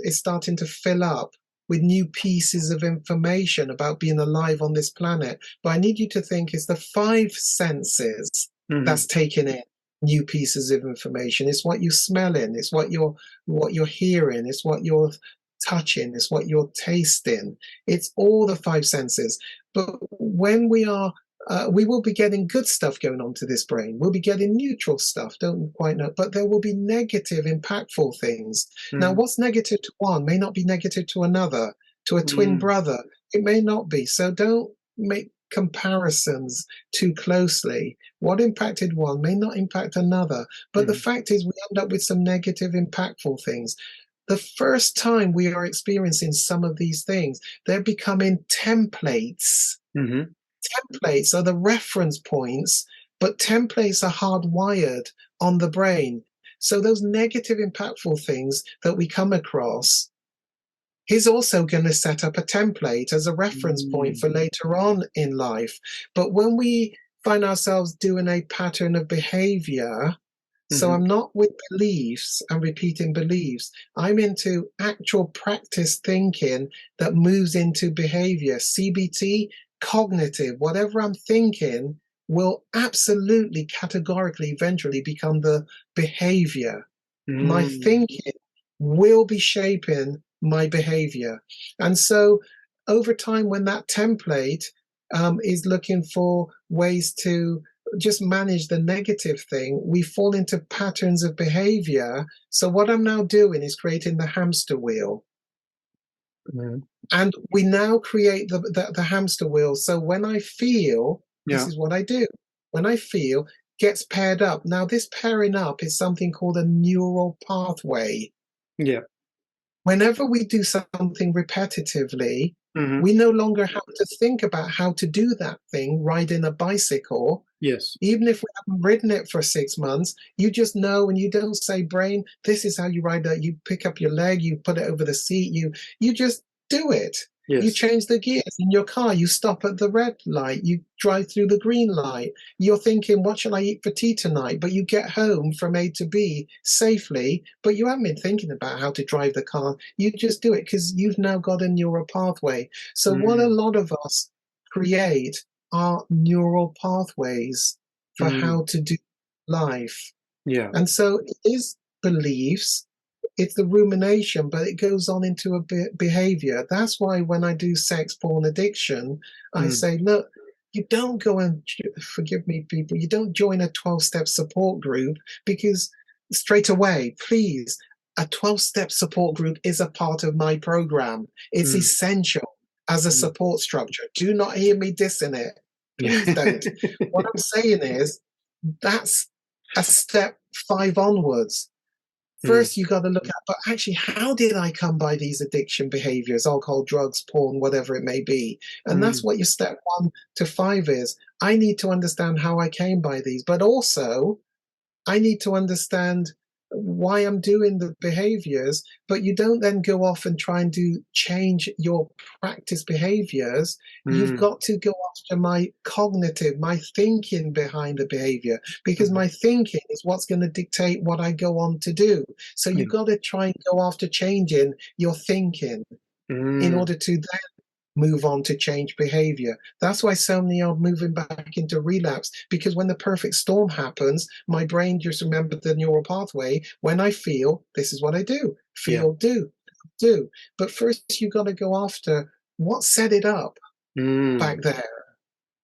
starting to fill up with new pieces of information about being alive on this planet. But I need you to think it's the 5 senses that's taking in new pieces of information. It's what you're smelling, it's what you're hearing, it's what you're touching, it's what you're tasting. It's all the 5 senses. But when we will be getting good stuff going on to this brain. We'll be getting neutral stuff, don't quite know, but there will be negative, impactful things. Now, what's negative to one may not be negative to another, to a twin brother. It may not be. So don't make comparisons too closely. What impacted one may not impact another. But the fact is we end up with some negative, impactful things. The first time we are experiencing some of these things, they're becoming templates. Templates are the reference points, but templates are hardwired on the brain. So those negative, impactful things that we come across, he's also going to set up a template as a reference point for later on in life. But when we find ourselves doing a pattern of behavior, so I'm not with beliefs and repeating beliefs, I'm into actual practice thinking that moves into behavior. CBT, cognitive, whatever I'm thinking will absolutely categorically eventually become the behavior. My thinking will be shaping my behavior. And so over time, when that template is looking for ways to just manage the negative thing, we fall into patterns of behavior. So what I'm now doing is creating the hamster wheel. And we now create the hamster wheel. So when I feel, this is what I do. When I feel, gets paired up. Now this pairing up is something called a neural pathway. Yeah. Whenever we do something repetitively, we no longer have to think about how to do that thing, riding a bicycle. Yes. Even if we haven't ridden it for 6 months, you just know, and you don't say, brain, this is how you ride that. You pick up your leg, you put it over the seat, you just do it. You Yes. change the gears in your car, you stop at the red light, you drive through the green light. You're thinking, what shall I eat for tea tonight? But you get home from A to B safely, but you haven't been thinking about how to drive the car. You just do it because you've now got a neural pathway. So what a Mm. lot of us create are neural pathways for Mm. how to do life. Yeah. And so it is beliefs, it's the rumination, but it goes on into a behavior. That's why when I do sex porn addiction, I Mm. say, look, you don't go and, forgive me, people, you don't join a 12-step support group because straight away, please, a 12-step support group is a part of my program. It's Mm. essential as a Mm. support structure. Do not hear me dissing it. Please Yeah. don't. What I'm saying is that's a step 5 onwards. Mm. First, you got to look at, but actually, how did I come by these addiction behaviors, alcohol, drugs, porn, whatever it may be? And that's Mm. what your step 1 to 5 is. I need to understand how I came by these, but also I need to understand why I'm doing the behaviors, but you don't then go off and try and change your practice behaviors. You've Mm. got to go after my cognitive, my thinking behind the behavior, because Mm. my thinking is what's going to dictate what I go on to do. So Yeah. you've got to try and go after changing your thinking in Mm. order to then move on to change behavior. That's why so many are moving back into relapse, because when the perfect storm happens, my brain just remembered the neural pathway. When I feel, this is what I do. Yeah. Feel, do. But first, you've got to go after what set it up back Mm. there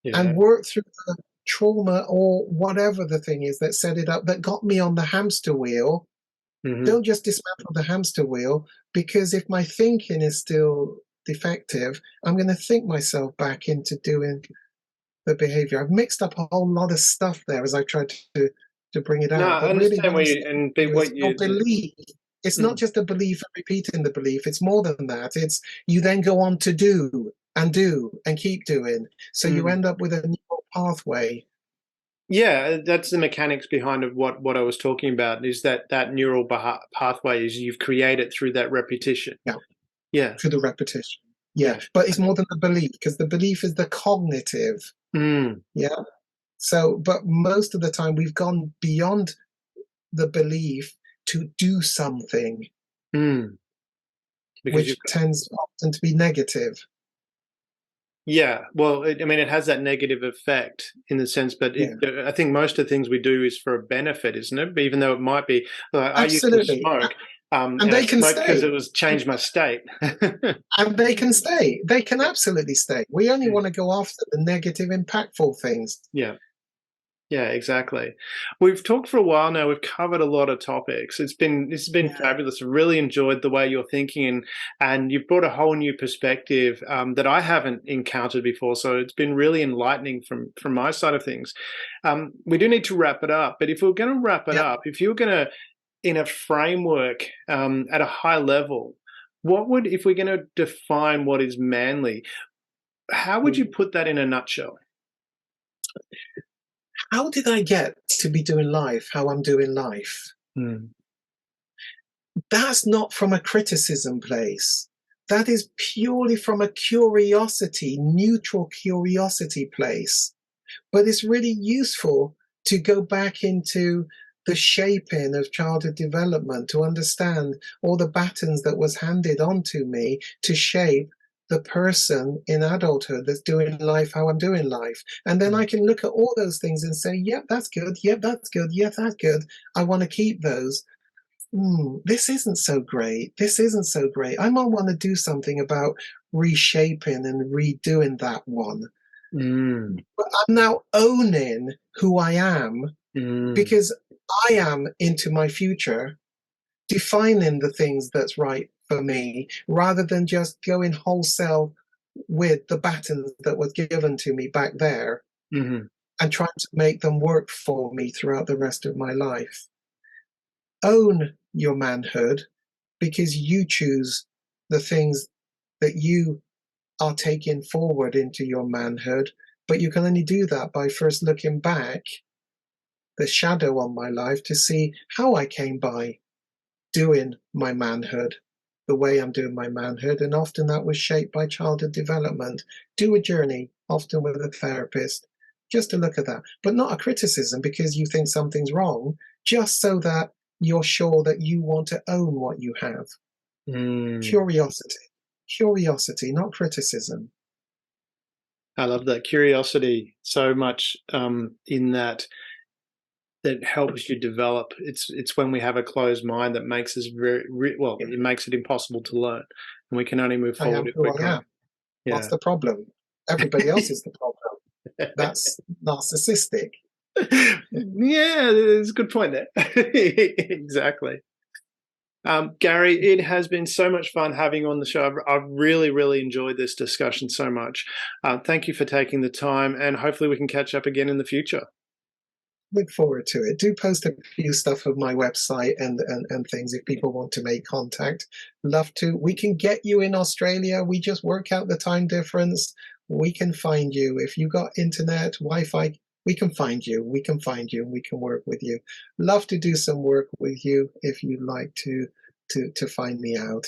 Yeah. and work through the trauma or whatever the thing is that set it up, that got me on the hamster wheel. Mm-hmm. Don't just dismantle the hamster wheel, because if my thinking is still defective, I'm going to think myself back into doing the behavior. I've mixed up a whole lot of stuff there as I tried to bring it No, out. I But really, understand what I'm where you saying and to you is what your you. belief. It's not Mm. just a belief and repeating the belief. It's more than that. It's you then go on to do and keep doing. So you Mm. end up with a neural pathway. Yeah, that's the mechanics behind of what I was talking about. Is that neural pathway is you've created through that repetition. Yeah, Yeah. through the repetition. Yeah, Yeah. but it's more than the belief, because the belief is the cognitive. Mm. Yeah. So, but most of the time we've gone beyond the belief to do something, Mm. Because which you've tends often to be negative. Yeah, well, I mean, it has that negative effect in the sense, but Yeah, I think most of the things we do is for a benefit, isn't it? Even though it might be, like, I used to absolutely. smoke, And and I they can smoked because it stay. was changed my state. And they can stay. They can absolutely stay. We only Yeah, want to go after the negative, impactful things. yeah, yeah, exactly. We've talked for a while now. We've covered a lot of topics. This has been Yeah. fabulous. I really enjoyed the way you're thinking, and you've brought a whole new perspective that I haven't encountered before. So it's been really enlightening from my side of things. We do need to wrap it up, but if we're going to wrap it Yep. up, if you were going to, in a framework at a high level, what would, if we're going to define what is manly, how would you put that in a nutshell? How did I get to be doing life how I'm doing life? Mm. That's not from a criticism place. That is purely from a curiosity, neutral curiosity place. But it's really useful to go back into the shaping of childhood development to understand all the batons that was handed on to me to shape the person in adulthood that's doing life how I'm doing life. And then I can look at all those things and say, yep, that's good. Yep, that's good. Yep, that's good. I want to keep those. This isn't so great. This isn't so great. I might want to do something about reshaping and redoing that one. Mm. But I'm now owning who I am, Mm. because I am into my future, defining the things that's right for me, rather than just going wholesale with the batons that was given to me back there Mm-hmm. and trying to make them work for me throughout the rest of my life. Own your manhood, because you choose the things that you are taking forward into your manhood. But you can only do that by first looking back, the shadow on my life, to see how I came by doing my manhood the way I'm doing my manhood. And often that was shaped by childhood development. Do a journey, often with a therapist, just to look at that, but not a criticism because you think something's wrong, just so that you're sure that you want to own what you have. Curiosity, not criticism. I love that curiosity so much. In that helps you develop. It's when we have a closed mind that makes us it makes it impossible to learn, and we can only move forward if we're I am. Yeah. What's the problem? Everybody else is the problem. That's narcissistic. Yeah, there's a good point there. Exactly. Gary, it has been so much fun having you on the show. I've really, really enjoyed this discussion so much. Thank you for taking the time, and hopefully we can catch up again in the future. Look forward to it. Do post a few stuff on my website and things if people want to make contact. Love to. We can get you in Australia. We just work out the time difference. We can find you. If you got internet, Wi-Fi, we can find you. We can find you and we can work with you. Love to do some work with you if you'd like to find me out.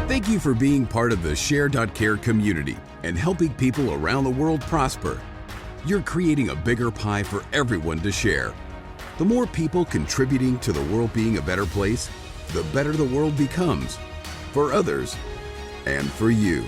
Thank you for being part of the Share.Care community and helping people around the world prosper. You're creating a bigger pie for everyone to share. The more people contributing to the world being a better place, the better the world becomes, for others and for you.